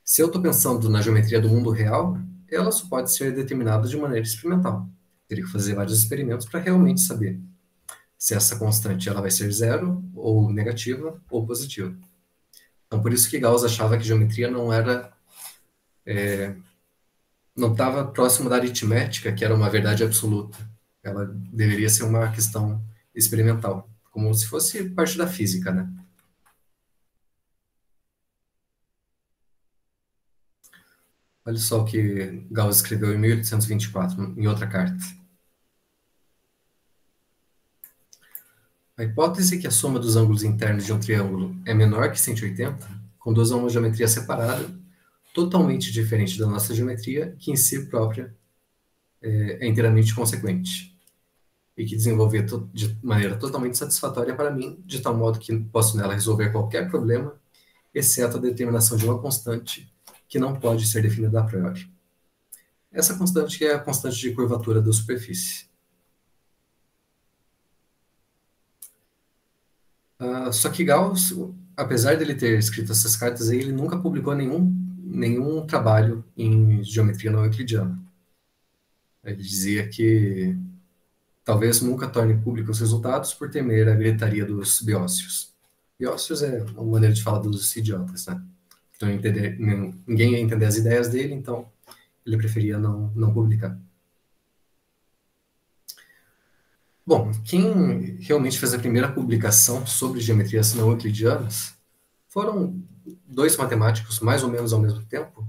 se eu estou pensando na geometria do mundo real, ela só pode ser determinada de maneira experimental. Teria que fazer vários experimentos para realmente saber se essa constante ela vai ser zero, ou negativa, ou positiva. Então, por isso que Gauss achava que geometria não estava próximo da aritmética, que era uma verdade absoluta. Ela deveria ser uma questão experimental, como se fosse parte da física, né? Olha só o que Gauss escreveu em 1824, em outra carta. A hipótese que a soma dos ângulos internos de um triângulo é menor que 180 conduz a uma geometria separada, totalmente diferente da nossa geometria, que em si própria é inteiramente consequente, e que desenvolver de maneira totalmente satisfatória para mim, de tal modo que posso nela resolver qualquer problema, exceto a determinação de uma constante que não pode ser definida a priori. Essa constante é a constante de curvatura da superfície. Só que Gauss, apesar dele ter escrito essas cartas aí, ele nunca publicou nenhum trabalho em geometria não euclidiana. Ele dizia que talvez nunca torne público os resultados por temer a gritaria dos beócios. Beócios é uma maneira de falar dos idiotas, né? Então, ninguém ia entender as ideias dele, então ele preferia não publicar. Bom, quem realmente fez a primeira publicação sobre geometrias não euclidianas foram dois matemáticos mais ou menos ao mesmo tempo.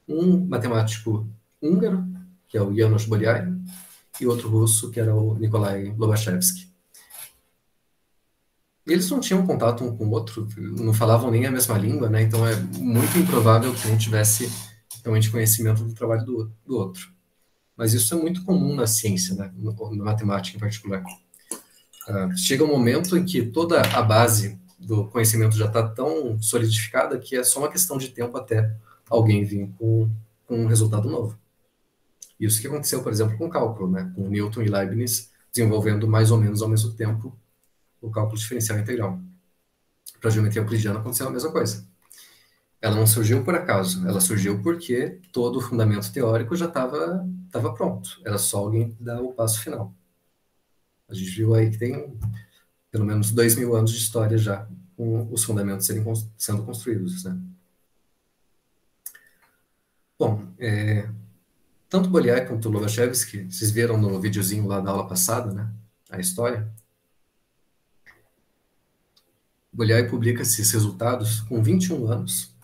Um matemático húngaro, que é o János Bolyai, e outro russo, que era o Nikolai Lobachevsky. Eles não tinham contato um com o outro, não falavam nem a mesma língua, né? Então é muito improvável que um tivesse realmente conhecimento do trabalho do outro. Mas isso é muito comum na ciência, né? Na matemática em particular. Chega um momento em que toda a base do conhecimento já está tão solidificada que é só uma questão de tempo até alguém vir com um resultado novo. Isso que aconteceu, por exemplo, com o cálculo, né? Com Newton e Leibniz desenvolvendo mais ou menos ao mesmo tempo o cálculo diferencial integral. Para a geometria euclidiana aconteceu a mesma coisa. Ela não surgiu por acaso, ela surgiu porque todo o fundamento teórico já estava pronto. Era só alguém dar o passo final. A gente viu aí que tem pelo menos 2.000 anos de história já com os fundamentos sendo construídos, né? Bom, tanto Bolyai quanto Lobachevsky, vocês viram no videozinho lá da aula passada, né? A história. Bolyai publica esses resultados com 21 anos,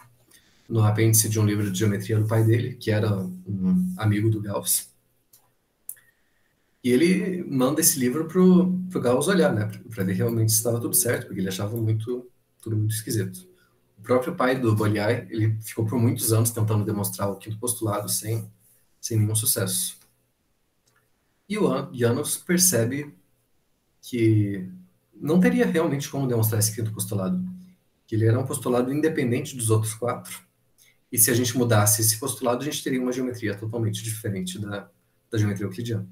no apêndice de um livro de geometria do pai dele, que era um amigo do Gauss. E ele manda esse livro pro Gauss olhar, né? Para ver realmente se estava tudo certo, porque ele achava tudo muito esquisito. O próprio pai do Bolyai, ele ficou por muitos anos tentando demonstrar o quinto postulado sem nenhum sucesso. E o János percebe que não teria realmente como demonstrar esse quinto postulado, que ele era um postulado independente dos outros quatro, e se a gente mudasse esse postulado, a gente teria uma geometria totalmente diferente da geometria euclidiana.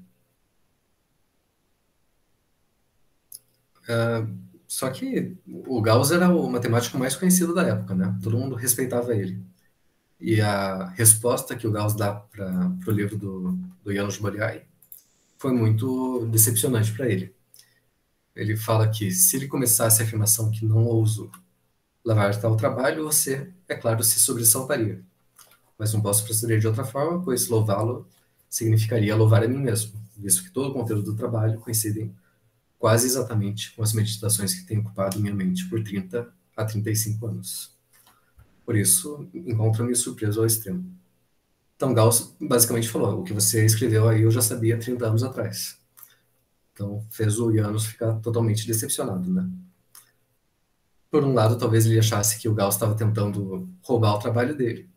Só que o Gauss era o matemático mais conhecido da época, né? Todo mundo respeitava ele. E a resposta que o Gauss dá para o livro do János Bolyai foi muito decepcionante para ele. Ele fala que se ele começasse a afirmação que não ouso levar tal trabalho, você, é claro, se sobressaltaria. Mas não posso proceder de outra forma, pois louvá-lo significaria louvar a mim mesmo, visto que todo o conteúdo do trabalho coincidem quase exatamente com as meditações que tenho ocupado minha mente por 30 a 35 anos. Por isso, encontro-me surpreso ao extremo. Então, Gauss basicamente falou, o que você escreveu aí eu já sabia 30 anos atrás. Então, fez o János ficar totalmente decepcionado, né? Por um lado, talvez ele achasse que o Gauss estava tentando roubar o trabalho dele,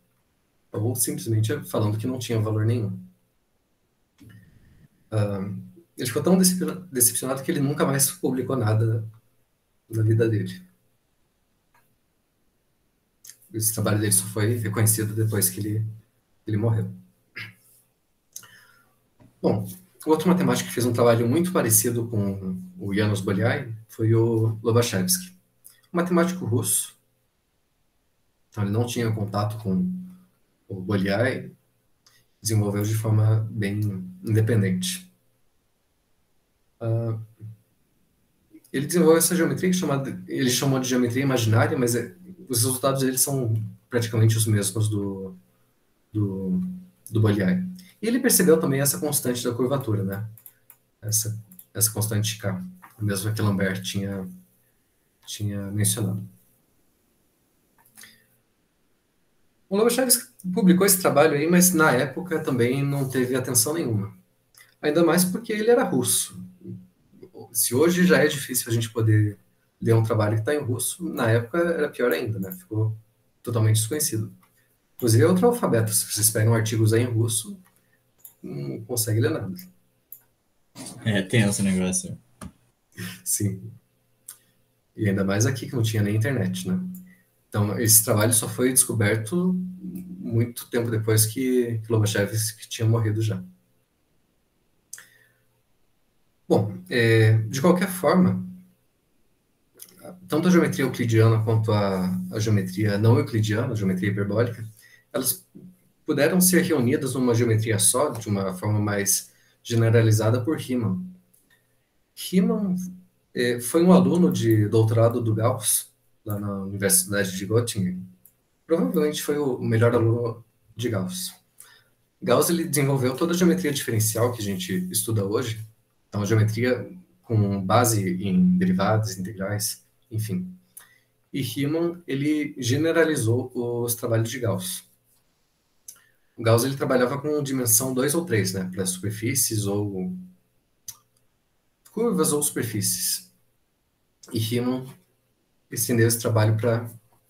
ou simplesmente falando que não tinha valor nenhum. Ele ficou tão decepcionado que ele nunca mais publicou nada na vida dele. Esse trabalho dele só foi reconhecido depois que ele morreu. Bom, outro matemático que fez um trabalho muito parecido com o János Bolyai foi o Lobachevsky, um matemático russo. Então, ele não tinha contato com o Bolyai, desenvolveu de forma bem independente. Ele desenvolveu essa geometria ele chamou de geometria imaginária, mas os resultados dele são praticamente os mesmos do Bolyai. E ele percebeu também essa constante da curvatura, né? Essa constante K, a mesma que Lambert tinha mencionado. O Lobachevsky publicou esse trabalho aí, mas na época também não teve atenção nenhuma. Ainda mais porque ele era russo. Se hoje já é difícil a gente poder ler um trabalho que está em russo, na época era pior ainda, né? Ficou totalmente desconhecido. Inclusive é outro alfabeto. Se vocês pegam artigos aí em russo, não consegue ler nada. É tenso o negócio. Sim. E ainda mais aqui que não tinha nem internet, né? Então, esse trabalho só foi descoberto muito tempo depois que Lobachevsky tinha morrido já. Bom, de qualquer forma, tanto a geometria euclidiana quanto a geometria não euclidiana, a geometria hiperbólica, elas puderam ser reunidas numa geometria só, de uma forma mais generalizada por Riemann. Riemann foi um aluno de doutorado do Gauss, lá na Universidade de Göttingen. Provavelmente foi o melhor aluno de Gauss. Gauss ele desenvolveu toda a geometria diferencial que a gente estuda hoje. Então, a geometria com base em derivadas, integrais, enfim. E Riemann, ele generalizou os trabalhos de Gauss. O Gauss, ele trabalhava com dimensão 2 ou 3, né, para superfícies ou curvas ou superfícies. E Riemann estendeu esse trabalho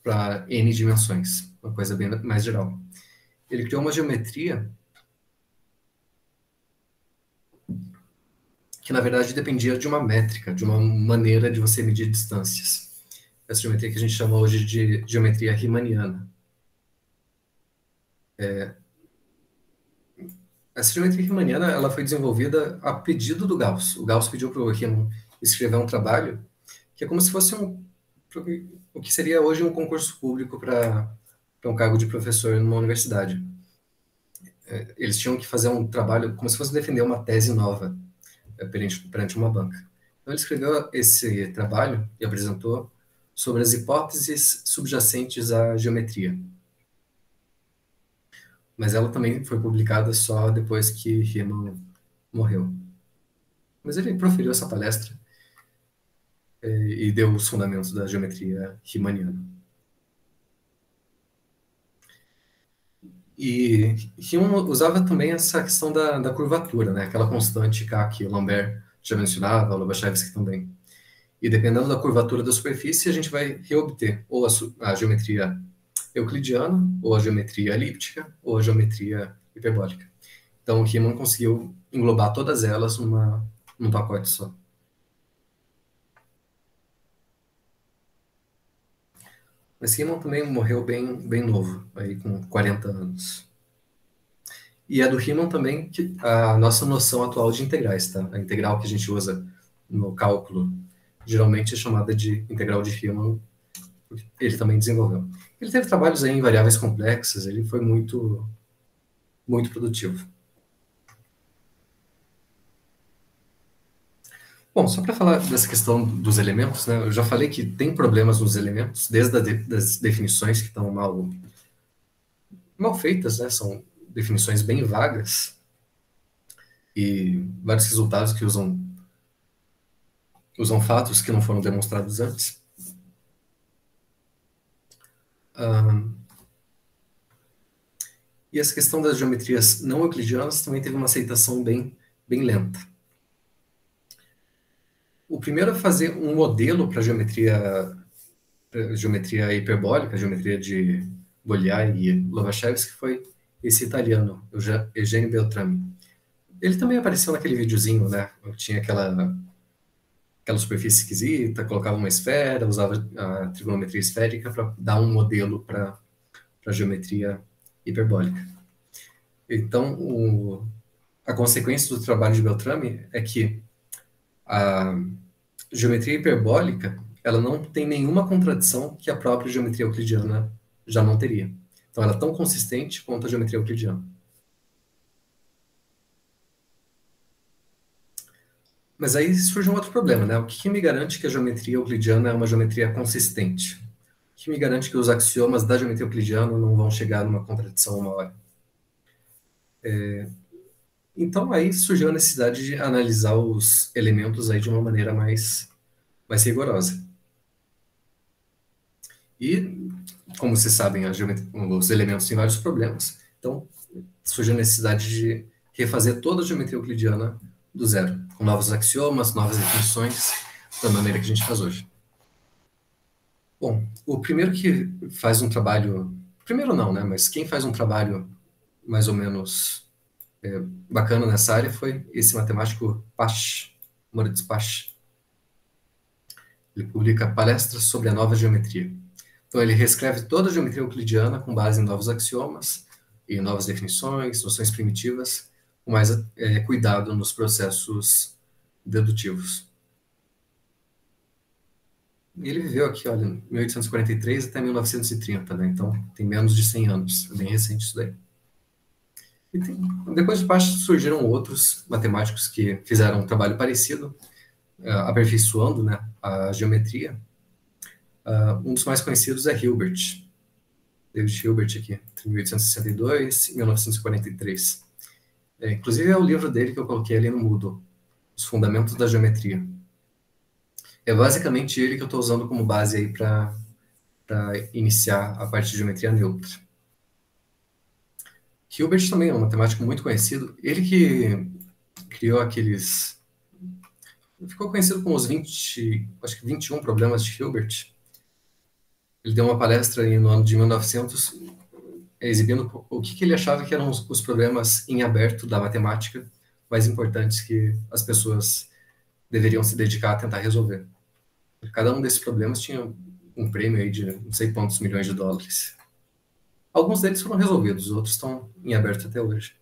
para N dimensões, uma coisa bem mais geral. Ele criou uma geometria que, na verdade, dependia de uma métrica, de uma maneira de você medir distâncias. Essa geometria que a gente chama hoje de geometria riemanniana. Essa geometria riemanniana, ela foi desenvolvida a pedido do Gauss. O Gauss pediu para o Riemann escrever um trabalho que é como se fosse o que seria hoje um concurso público para um cargo de professor numa universidade. Eles tinham que fazer um trabalho como se fosse defender uma tese nova perante uma banca. Então, ele escreveu esse trabalho e apresentou sobre as hipóteses subjacentes à geometria. Mas ela também foi publicada só depois que Riemann morreu. Mas ele proferiu essa palestra e deu os fundamentos da geometria riemanniana. E Riemann usava também essa questão da curvatura, né? Aquela constante K que o Lambert já mencionava, o Lobachevsky também. E dependendo da curvatura da superfície, a gente vai reobter ou a geometria euclidiana, ou a geometria elíptica, ou a geometria hiperbólica. Então, Riemann conseguiu englobar todas elas num pacote só. Mas Riemann também morreu bem novo, aí com 40 anos. E é do Riemann também que a nossa noção atual de integrais, tá? A integral que a gente usa no cálculo geralmente é chamada de integral de Riemann, porque ele também desenvolveu. Ele teve trabalhos aí em variáveis complexas, ele foi muito produtivo. Bom, só para falar dessa questão dos elementos, né, eu já falei que tem problemas nos elementos, desde das definições que estão mal feitas, né, são definições bem vagas, e vários resultados que usam fatos que não foram demonstrados antes. E essa questão das geometrias não euclidianas também teve uma aceitação bem lenta. O primeiro a fazer um modelo para geometria hiperbólica, geometria de Bolyai e Lobachevsky, foi esse italiano, Eugenio Beltrami. Ele também apareceu naquele videozinho, né? Tinha aquela superfície esquisita, colocava uma esfera, usava a trigonometria esférica para dar um modelo para a geometria hiperbólica. Então, a consequência do trabalho de Beltrami é que a geometria hiperbólica ela não tem nenhuma contradição que a própria geometria euclidiana já não teria. Então, ela é tão consistente quanto a geometria euclidiana. Mas aí surge um outro problema, né? O que me garante que a geometria euclidiana é uma geometria consistente? O que me garante que os axiomas da geometria euclidiana não vão chegar numa contradição uma hora? Então, aí surgiu a necessidade de analisar os elementos aí de uma maneira mais rigorosa. E, como vocês sabem, os elementos têm vários problemas, então surgiu a necessidade de refazer toda a geometria euclidiana do zero, com novos axiomas, novas definições, da maneira que a gente faz hoje. Bom, o primeiro que faz um trabalho... Primeiro não, né? Mas quem faz um trabalho mais ou menos bacana nessa área foi esse matemático Pasch, Moritz Pasch. Ele publica palestras sobre a nova geometria. Então, ele reescreve toda a geometria euclidiana com base em novos axiomas e novas definições, noções primitivas, com mais cuidado nos processos dedutivos. E ele viveu aqui, olha, 1843 até 1930, né? Então, tem menos de 100 anos. É bem recente isso daí. E depois de Pasch surgiram outros matemáticos que fizeram um trabalho parecido, aperfeiçoando, né, a geometria. Um dos mais conhecidos é Hilbert, David Hilbert aqui, entre 1862 e 1943. Inclusive é o livro dele que eu coloquei ali no Moodle, Os Fundamentos da Geometria. É basicamente ele que eu estou usando como base aí para iniciar a parte de geometria neutra. Hilbert também é um matemático muito conhecido. Ele que criou aqueles... Ficou conhecido com os 20, acho que 21 problemas de Hilbert. Ele deu uma palestra aí no ano de 1900, exibindo o que ele achava que eram os problemas em aberto da matemática mais importantes que as pessoas deveriam se dedicar a tentar resolver. Cada um desses problemas tinha um prêmio aí de não sei quantos milhões de dólares. Alguns deles foram resolvidos, outros estão em aberto até hoje.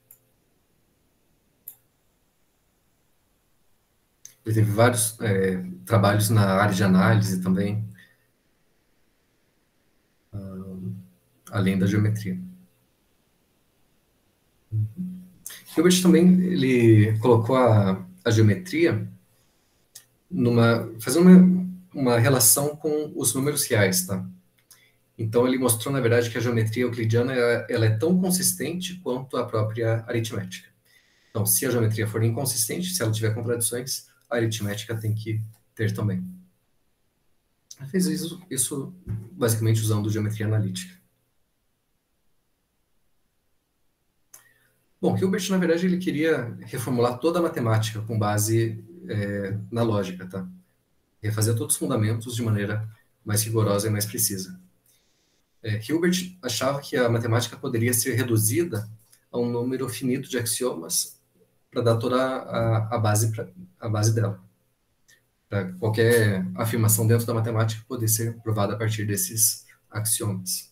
Ele teve vários trabalhos na área de análise também, além da geometria. Hilbert também ele colocou a geometria fazendo uma relação com os números reais, tá? Então ele mostrou, na verdade, que a geometria euclidiana ela é tão consistente quanto a própria aritmética. Então, se a geometria for inconsistente, se ela tiver contradições, a aritmética tem que ter também. Ele fez isso basicamente usando geometria analítica. Bom, Hilbert, na verdade, ele queria reformular toda a matemática com base na lógica, tá? Refazer todos os fundamentos de maneira mais rigorosa e mais precisa. Hilbert achava que a matemática poderia ser reduzida a um número finito de axiomas para dar toda a base dela. Para qualquer afirmação dentro da matemática poder ser provada a partir desses axiomas.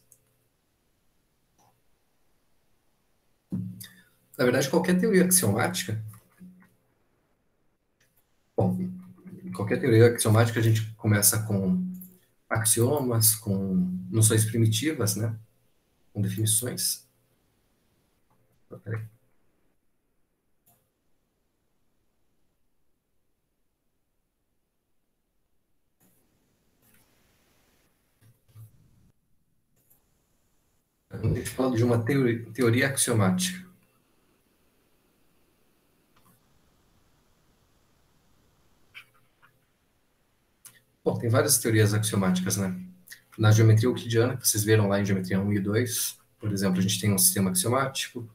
Na verdade, qualquer teoria axiomática... Bom, qualquer teoria axiomática a gente começa com axiomas, com noções primitivas, né? Com definições. Peraí. A gente fala de uma teoria axiomática. Bom, tem várias teorias axiomáticas, né? Na geometria euclidiana, que vocês viram lá em geometria 1 e 2, por exemplo, a gente tem um sistema axiomático.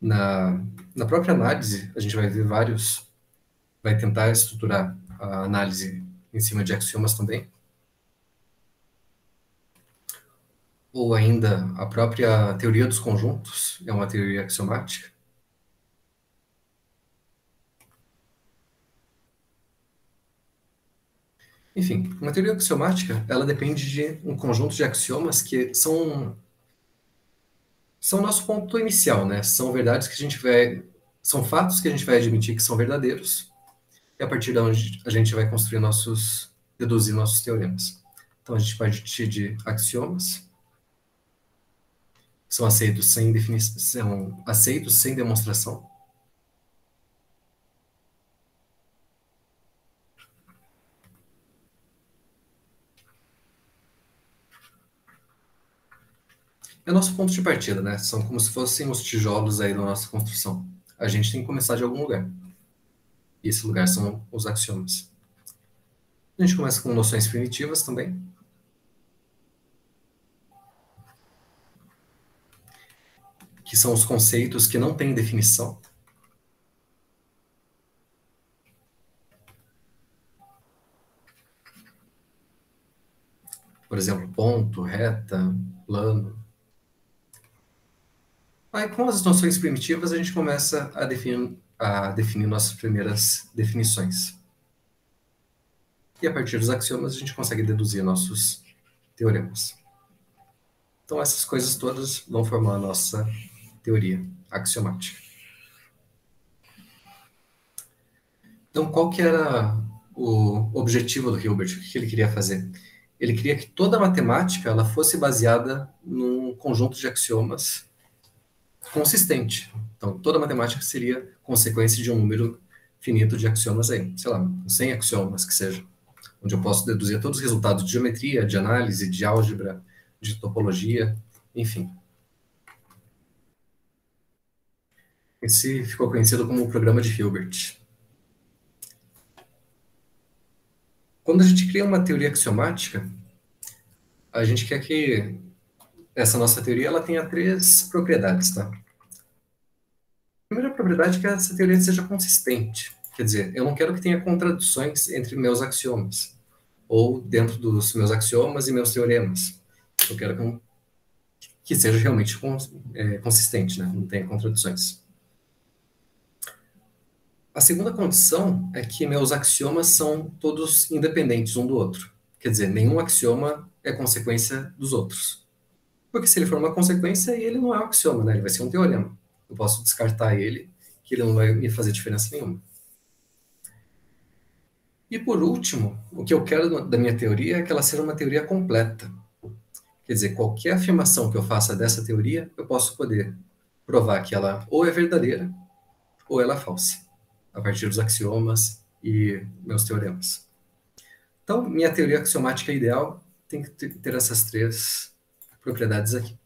Na própria análise, a gente vai ver vai tentar estruturar a análise em cima de axiomas também. Ou ainda, a própria teoria dos conjuntos é uma teoria axiomática. Enfim, uma teoria axiomática, ela depende de um conjunto de axiomas que são o nosso ponto inicial, né? São verdades que são fatos que a gente vai admitir que são verdadeiros, e a partir de onde a gente vai deduzir nossos teoremas. Então a gente parte de axiomas, que são aceitos sem definição, são aceitos sem demonstração. É nosso ponto de partida, né? São como se fossem os tijolos aí da nossa construção. A gente tem que começar de algum lugar. E esse lugar são os axiomas. A gente começa com noções primitivas também. Que são os conceitos que não têm definição. Por exemplo, ponto, reta, plano. Aí, com as noções primitivas, a gente começa a definir nossas primeiras definições. E a partir dos axiomas, a gente consegue deduzir nossos teoremas. Então, essas coisas todas vão formar a nossa teoria axiomática. Então, qual que era o objetivo do Hilbert? O que ele queria fazer? Ele queria que toda a matemática ela fosse baseada num conjunto de axiomas consistente. Então, toda matemática seria consequência de um número finito de axiomas aí. Sei lá, 100 axiomas que seja. Onde eu posso deduzir todos os resultados de geometria, de análise, de álgebra, de topologia, enfim. Esse ficou conhecido como o programa de Hilbert. Quando a gente cria uma teoria axiomática, a gente quer que essa nossa teoria ela tenha três propriedades, tá? A primeira propriedade é que essa teoria seja consistente. Quer dizer, eu não quero que tenha contradições entre meus axiomas, ou dentro dos meus axiomas e meus teoremas. Eu quero que seja realmente consistente, né? Não tenha contradições. A segunda condição é que meus axiomas são todos independentes um do outro. Quer dizer, nenhum axioma é consequência dos outros. Porque se ele for uma consequência, ele não é um axioma, né? Ele vai ser um teorema. Eu posso descartar ele, que ele não vai me fazer diferença nenhuma. E por último, o que eu quero da minha teoria é que ela seja uma teoria completa. Quer dizer, qualquer afirmação que eu faça dessa teoria, eu posso poder provar que ela ou é verdadeira ou ela é falsa, a partir dos axiomas e meus teoremas. Então, minha teoria axiomática ideal tem que ter essas três propriedades aqui.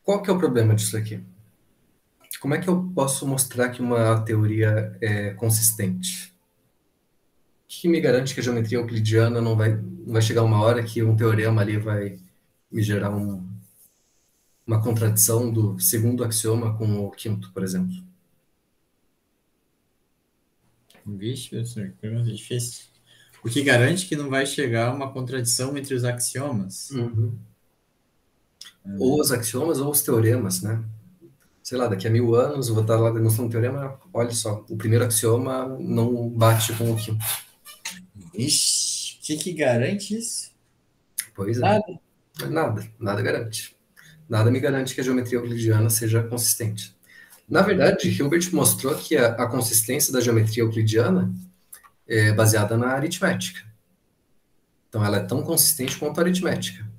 Qual que é o problema disso aqui? Como é que eu posso mostrar que uma teoria é consistente? O que me garante que a geometria euclidiana não vai chegar uma hora que um teorema ali vai me gerar uma contradição do segundo axioma com o quinto, por exemplo? Vixe, professor, que pergunta difícil. O que garante que não vai chegar uma contradição entre os axiomas? Uhum. Ou os axiomas ou os teoremas, né? Sei lá, daqui a 1000 anos eu vou estar lá demonstrando um teorema, olha só, o primeiro axioma não bate com o quinto. Ixi, o que garante isso? Pois é. Nada. Nada garante. Nada me garante que a geometria euclidiana seja consistente. Na verdade, Hilbert mostrou que a consistência da geometria euclidiana é baseada na aritmética. Então, ela é tão consistente quanto a aritmética.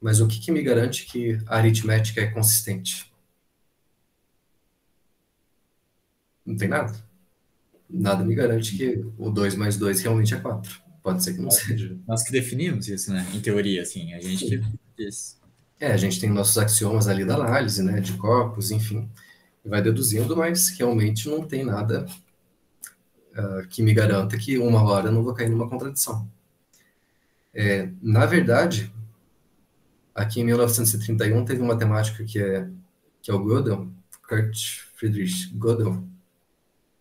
Mas o que me garante que a aritmética é consistente? Não tem nada. Nada me garante que o 2 mais 2 realmente é 4. Pode ser que não seja. Nós que definimos isso, né? Em teoria, assim, a gente que diz. A gente tem nossos axiomas ali da análise, né, de corpos, enfim, e vai deduzindo, mas realmente não tem nada que me garanta que uma hora eu não vou cair numa contradição. Na verdade, aqui em 1931 teve um matemático que é o Gödel, Kurt Friedrich Gödel,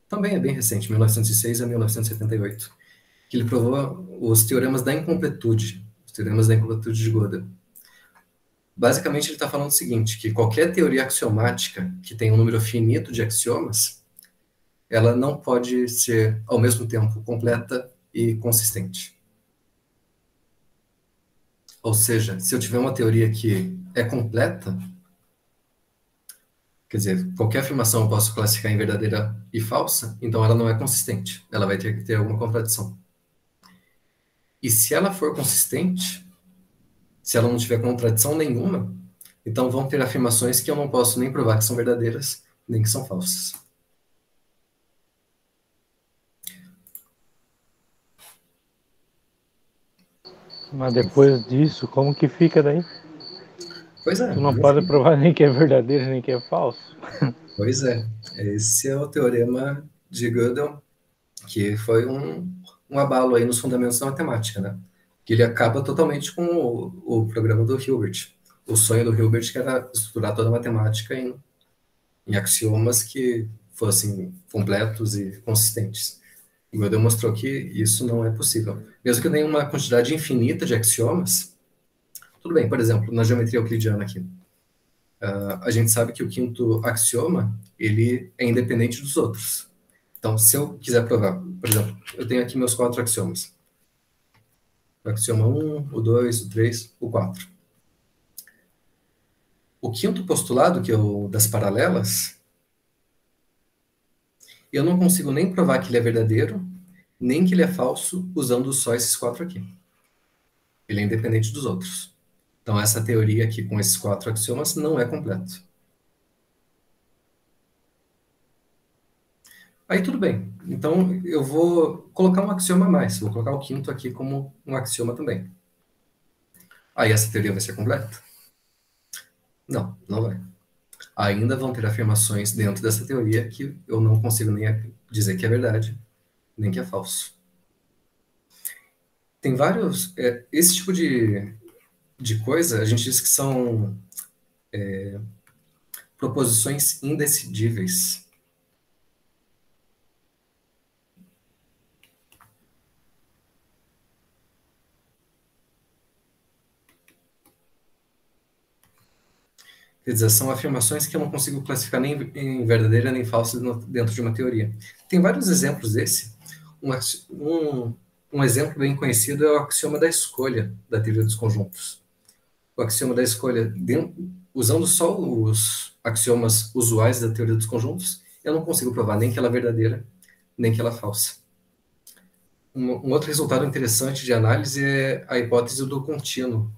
também é bem recente, 1906 a 1978, que ele provou os teoremas da incompletude, os teoremas da incompletude de Gödel. Basicamente, ele está falando o seguinte, que qualquer teoria axiomática que tenha um número finito de axiomas, ela não pode ser, ao mesmo tempo, completa e consistente. Ou seja, se eu tiver uma teoria que é completa, quer dizer, qualquer afirmação eu posso classificar em verdadeira e falsa, então ela não é consistente. Ela vai ter que ter alguma contradição. E se ela for consistente, se ela não tiver contradição nenhuma, então vão ter afirmações que eu não posso nem provar que são verdadeiras, nem que são falsas. Mas depois disso, como que fica daí? Pois é. Tu não pode provar nem que é verdadeiro, nem que é falso. Pois é. Esse é o teorema de Gödel, que foi um abalo aí nos fundamentos da matemática, né? Que ele acaba totalmente com o programa do Hilbert. O sonho do Hilbert que era estruturar toda a matemática em axiomas que fossem completos e consistentes. E Gödel mostrou que isso não é possível. Mesmo que eu tenha uma quantidade infinita de axiomas, tudo bem, por exemplo, na geometria euclidiana aqui, a gente sabe que o quinto axioma, ele é independente dos outros. Então, se eu quiser provar, por exemplo, eu tenho aqui meus 4 axiomas. O axioma 1, o 2, o 3, o 4. O quinto postulado, que é o das paralelas, eu não consigo nem provar que ele é verdadeiro, nem que ele é falso, usando só esses 4 aqui. Ele é independente dos outros. Então, essa teoria aqui com esses 4 axiomas não é completa. Aí tudo bem. Então, eu vou colocar um axioma a mais. Vou colocar o quinto aqui como um axioma também. Aí essa teoria vai ser completa? Não, não vai. ainda vão ter afirmações dentro dessa teoria que eu não consigo nem dizer que é verdade, nem que é falso. Tem vários... esse tipo de coisa, a gente diz que são proposições indecidíveis. Quer dizer, são afirmações que eu não consigo classificar nem em verdadeira nem falsa dentro de uma teoria. Tem vários exemplos desse. Um exemplo bem conhecido é o axioma da escolha da teoria dos conjuntos. O axioma da escolha, usando só os axiomas usuais da teoria dos conjuntos, eu não consigo provar nem que ela é verdadeira, nem que ela é falsa. Um outro resultado interessante de análise é a hipótese do contínuo.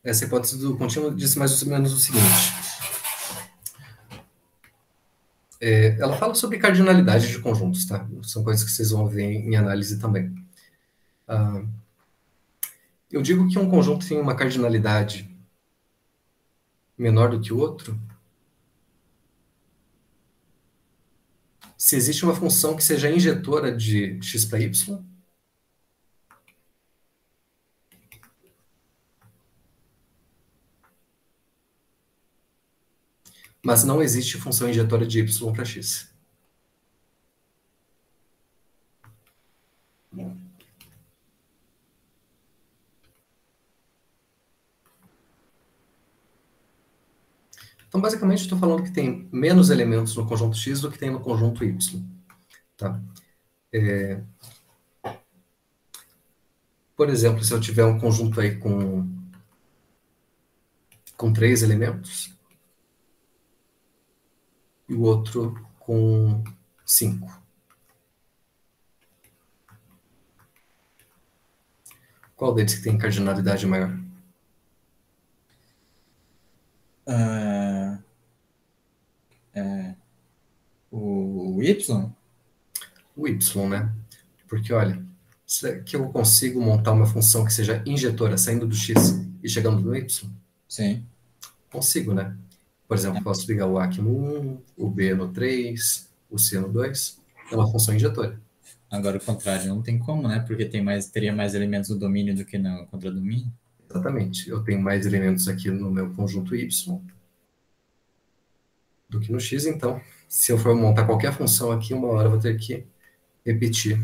Essa hipótese do contínuo diz mais ou menos o seguinte. Ela fala sobre cardinalidade de conjuntos, tá? São coisas que vocês vão ver em análise também. Eu digo que um conjunto tem uma cardinalidade menor do que o outro se existe uma função que seja injetora de x para y, mas não existe função injetora de y para x. Então, basicamente, estou falando que tem menos elementos no conjunto x do que tem no conjunto y. Tá? Por exemplo, se eu tiver um conjunto aí com 3 elementos e o outro com 5. Qual deles que tem cardinalidade maior? O Y? O y, né? Porque, olha, será que eu consigo montar uma função que seja injetora saindo do x e chegando no y? Sim. Consigo, né? Por exemplo, posso ligar o A aqui no 1, o B no 3, o C no 2. É uma função injetora. Agora o contrário não tem como, né? Porque teria mais elementos no domínio do que no contradomínio. Exatamente. Eu tenho mais elementos aqui no meu conjunto y do que no x, então, se eu for montar qualquer função aqui, uma hora eu vou ter que repetir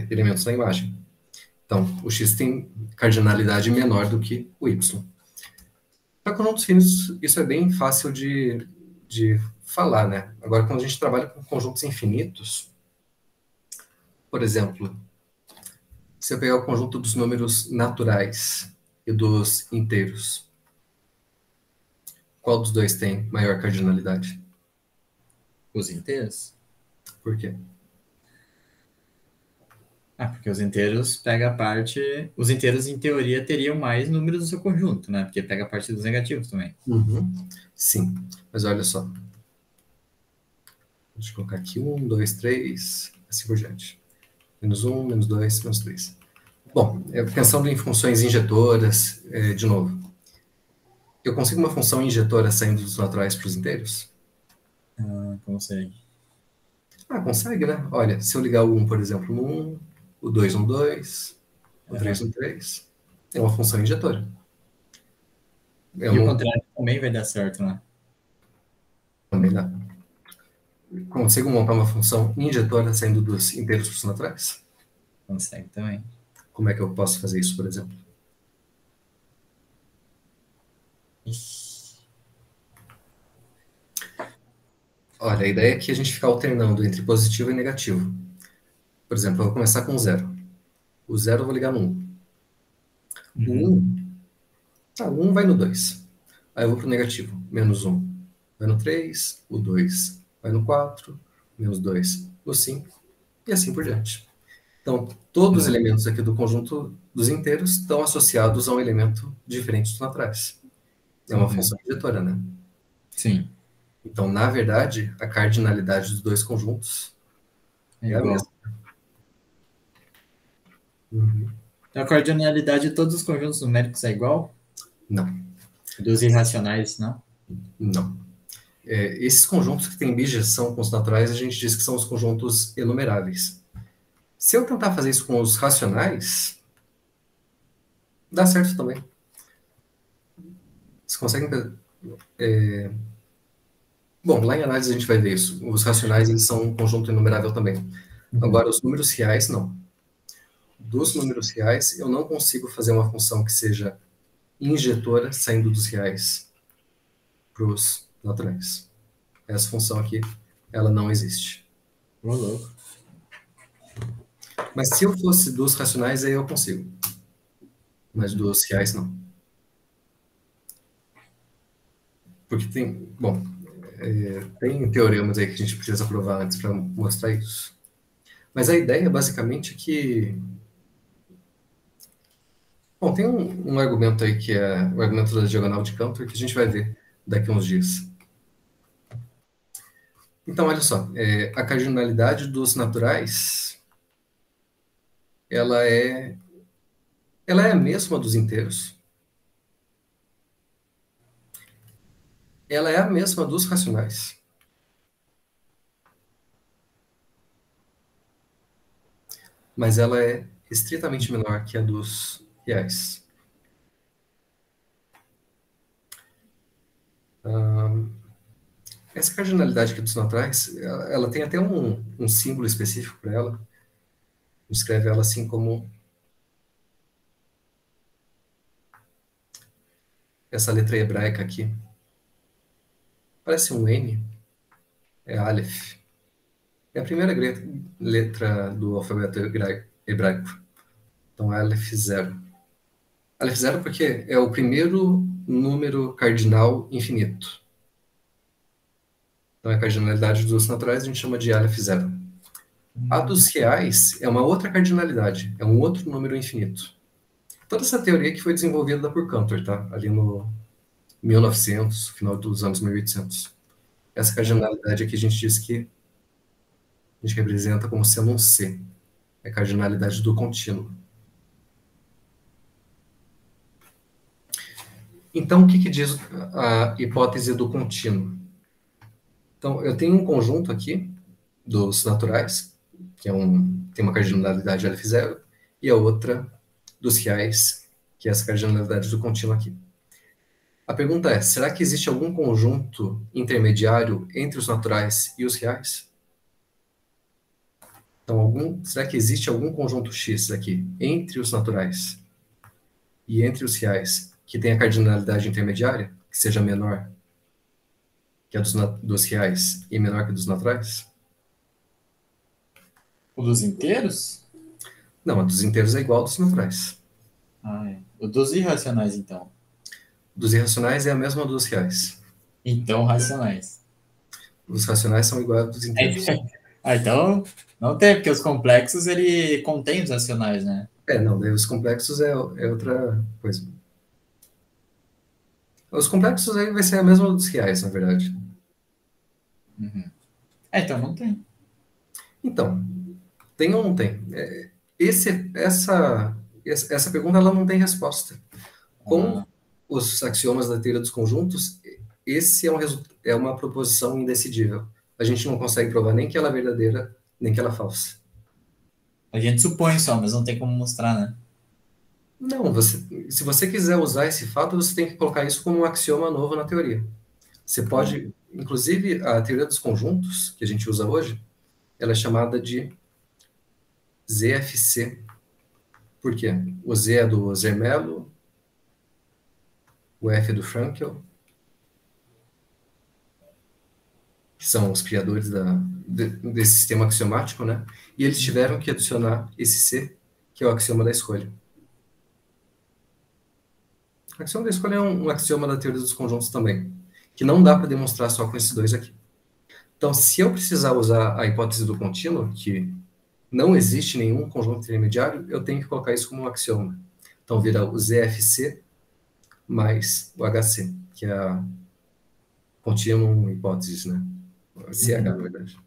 elementos na imagem. Então, o x tem cardinalidade menor do que o y. Para conjuntos finos, isso é bem fácil de falar, né? Agora, quando a gente trabalha com conjuntos infinitos, por exemplo, se eu pegar o conjunto dos números naturais e dos inteiros, qual dos dois tem maior cardinalidade? Os inteiros? Por quê? Porque os inteiros pega a parte. Os inteiros, em teoria, teriam mais números no seu conjunto, né? Porque pega a parte dos negativos também. Uhum. Sim, mas olha só. Deixa eu colocar aqui 1, 2, 3, assim por diante. Menos 1, menos 2, menos 3. Bom, pensando em funções injetoras, de novo. Eu consigo uma função injetora saindo dos naturais para os inteiros? Consegue. Consegue, né? Olha, se eu ligar o 1, por exemplo, no 1, o 2 no 2, o 3 no 3, é uma função injetora. E o contrário também vai dar certo, né? Também dá. Consigo montar uma função injetora saindo dos inteiros para os naturais? Consegue também. Como é que eu posso fazer isso, por exemplo? Olha, a ideia é que a gente fica alternando entre positivo e negativo. Por exemplo, eu vou começar com 0. O 0 eu vou ligar no 1. O 1 vai no 2. Aí eu vou para o negativo. Menos 1 vai no 3. O 2 vai no 4. Menos 2 no 5. E assim por diante. Então, todos os elementos aqui do conjunto dos inteiros estão associados a um elemento diferente dos naturais. É uma função injetora, né? Sim. Então, na verdade, a cardinalidade dos dois conjuntos é a mesma. Uhum. Então, a cardinalidade de todos os conjuntos numéricos é igual? Não, Dos irracionais, não? não. Esses conjuntos que têm bijeção com os naturais, a gente diz que são os conjuntos enumeráveis. Se eu tentar fazer isso com os racionais, dá certo também. Vocês conseguem... Bom, lá em análise a gente vai ver isso. Os racionais, eles são um conjunto enumerável também. Agora, os números reais, não. Dos números reais, eu não consigo fazer uma função que seja injetora saindo dos reais para os naturais. Essa função aqui, ela não existe. Ô, louco. Mas se eu fosse dos racionais, aí eu consigo. Mas dos reais, não. Porque tem... Bom, tem teoremas aí que a gente precisa provar antes para mostrar isso. Mas a ideia, basicamente, é que... Bom, tem um argumento aí que é o argumento da diagonal de Cantor, que a gente vai ver daqui a uns dias. Então, olha só, a cardinalidade dos naturais, ela é a mesma dos inteiros, ela é a mesma dos racionais, mas ela é estritamente menor que a dos reais. Essa cardinalidade aqui dos naturais, ela tem até um símbolo específico para ela. Escreve ela assim como essa letra hebraica aqui. Parece um N, é Aleph. É a primeira letra do alfabeto hebraico. Então, Aleph zero. Aleph zero porque é o primeiro número cardinal infinito. Então, a cardinalidade dos naturais a gente chama de Aleph zero. A dos reais é uma outra cardinalidade, é um outro número infinito. Toda essa teoria que foi desenvolvida por Cantor, tá? Ali no 1900, final dos anos 1800. Essa cardinalidade aqui a gente diz que a gente representa como sendo um C. É a cardinalidade do contínuo. Então, o que diz a hipótese do contínuo? Então, eu tenho um conjunto aqui dos naturais, que tem uma cardinalidade Lf0, e a outra dos reais, que é essa cardinalidade do contínuo aqui. A pergunta é, será que existe algum conjunto intermediário entre os naturais e os reais? Então, será que existe algum conjunto X aqui entre os naturais e entre os reais que tenha cardinalidade intermediária, que seja menor que a dos reais e menor que a dos naturais? O dos inteiros? Não, a dos inteiros é igual a dos naturais. Ah, é. O dos irracionais, então. Dos irracionais é a mesma dos reais. Então, racionais. Os racionais são iguais a dos inteiros. Então, não tem, porque os complexos, ele contém os racionais, né? Não, daí os complexos é outra coisa. Os complexos aí vai ser a mesma dos reais, na verdade. Uhum. Então não tem. Então, tem ou não tem? Essa pergunta ela não tem resposta. Com os axiomas da teoria dos conjuntos, esse é uma proposição indecidível. A gente não consegue provar nem que ela é verdadeira, nem que ela é falsa. A gente supõe só, mas não tem como mostrar, né? Não, se você quiser usar esse fato, você tem que colocar isso como um axioma novo na teoria. Você pode, inclusive, a teoria dos conjuntos, que a gente usa hoje, ela é chamada de ZFC. Por quê? O Z é do Zermelo, o F é do Frankel, que são os criadores desse sistema axiomático, né? E eles tiveram que adicionar esse C, que é o axioma da escolha. O axioma da escolha é um axioma da teoria dos conjuntos também, que não dá para demonstrar só com esses dois aqui. Então, se eu precisar usar a hipótese do contínuo, que não existe nenhum conjunto intermediário, eu tenho que colocar isso como um axioma. Então, vira o ZFC mais o HC, que é a continuum hipóteses, né? CH, na verdade.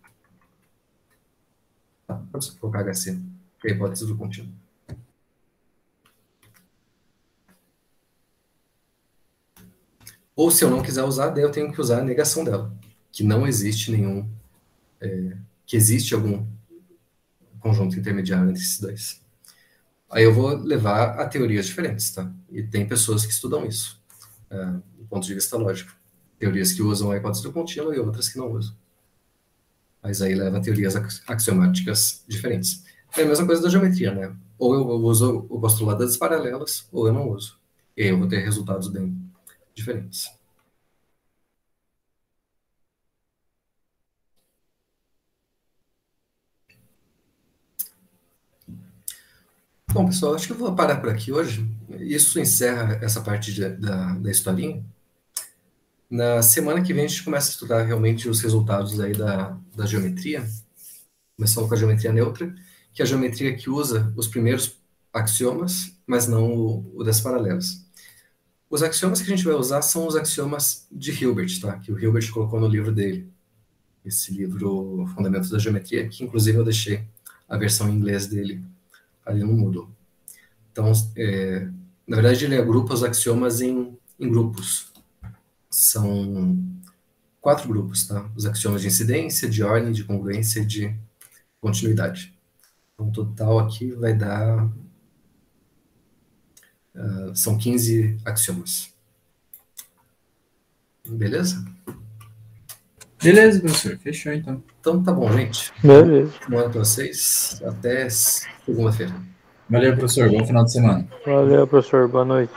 Pode colocar HC, que é a hipótese do contínuo. Ou se eu não quiser usar, daí eu tenho que usar a negação dela, que não existe nenhum, que existe algum conjunto intermediário entre esses dois. Aí eu vou levar a teorias diferentes, tá? E tem pessoas que estudam isso, do ponto de vista lógico. Teorias que usam a hipótese do contínuo e outras que não usam. Mas aí leva a teorias axiomáticas diferentes. É a mesma coisa da geometria, né? Ou eu uso o postulado das paralelas, ou eu não uso. E aí eu vou ter resultados bem diferentes. Bom, pessoal, acho que eu vou parar por aqui hoje. Isso encerra essa parte da historinha. Na semana que vem a gente começa a estudar realmente os resultados aí da geometria. Começando com a geometria neutra, que é a geometria que usa os primeiros axiomas, mas não o das paralelas. Os axiomas que a gente vai usar são os axiomas de Hilbert, tá? Que o Hilbert colocou no livro dele. Esse livro, Fundamentos da Geometria, que inclusive eu deixei a versão em inglês dele ali no Moodle. Então, na verdade, ele agrupa os axiomas em grupos. São 4 grupos, tá? Os axiomas de incidência, de ordem, de congruência e de continuidade. Então, o total aqui vai dar... são 15 axiomas. Beleza? Beleza, professor. Fechou, então. Então, tá bom, gente. Beleza. Boa noite para vocês. Até segunda-feira. Valeu, professor. Bom final de semana. Valeu, professor. Boa noite.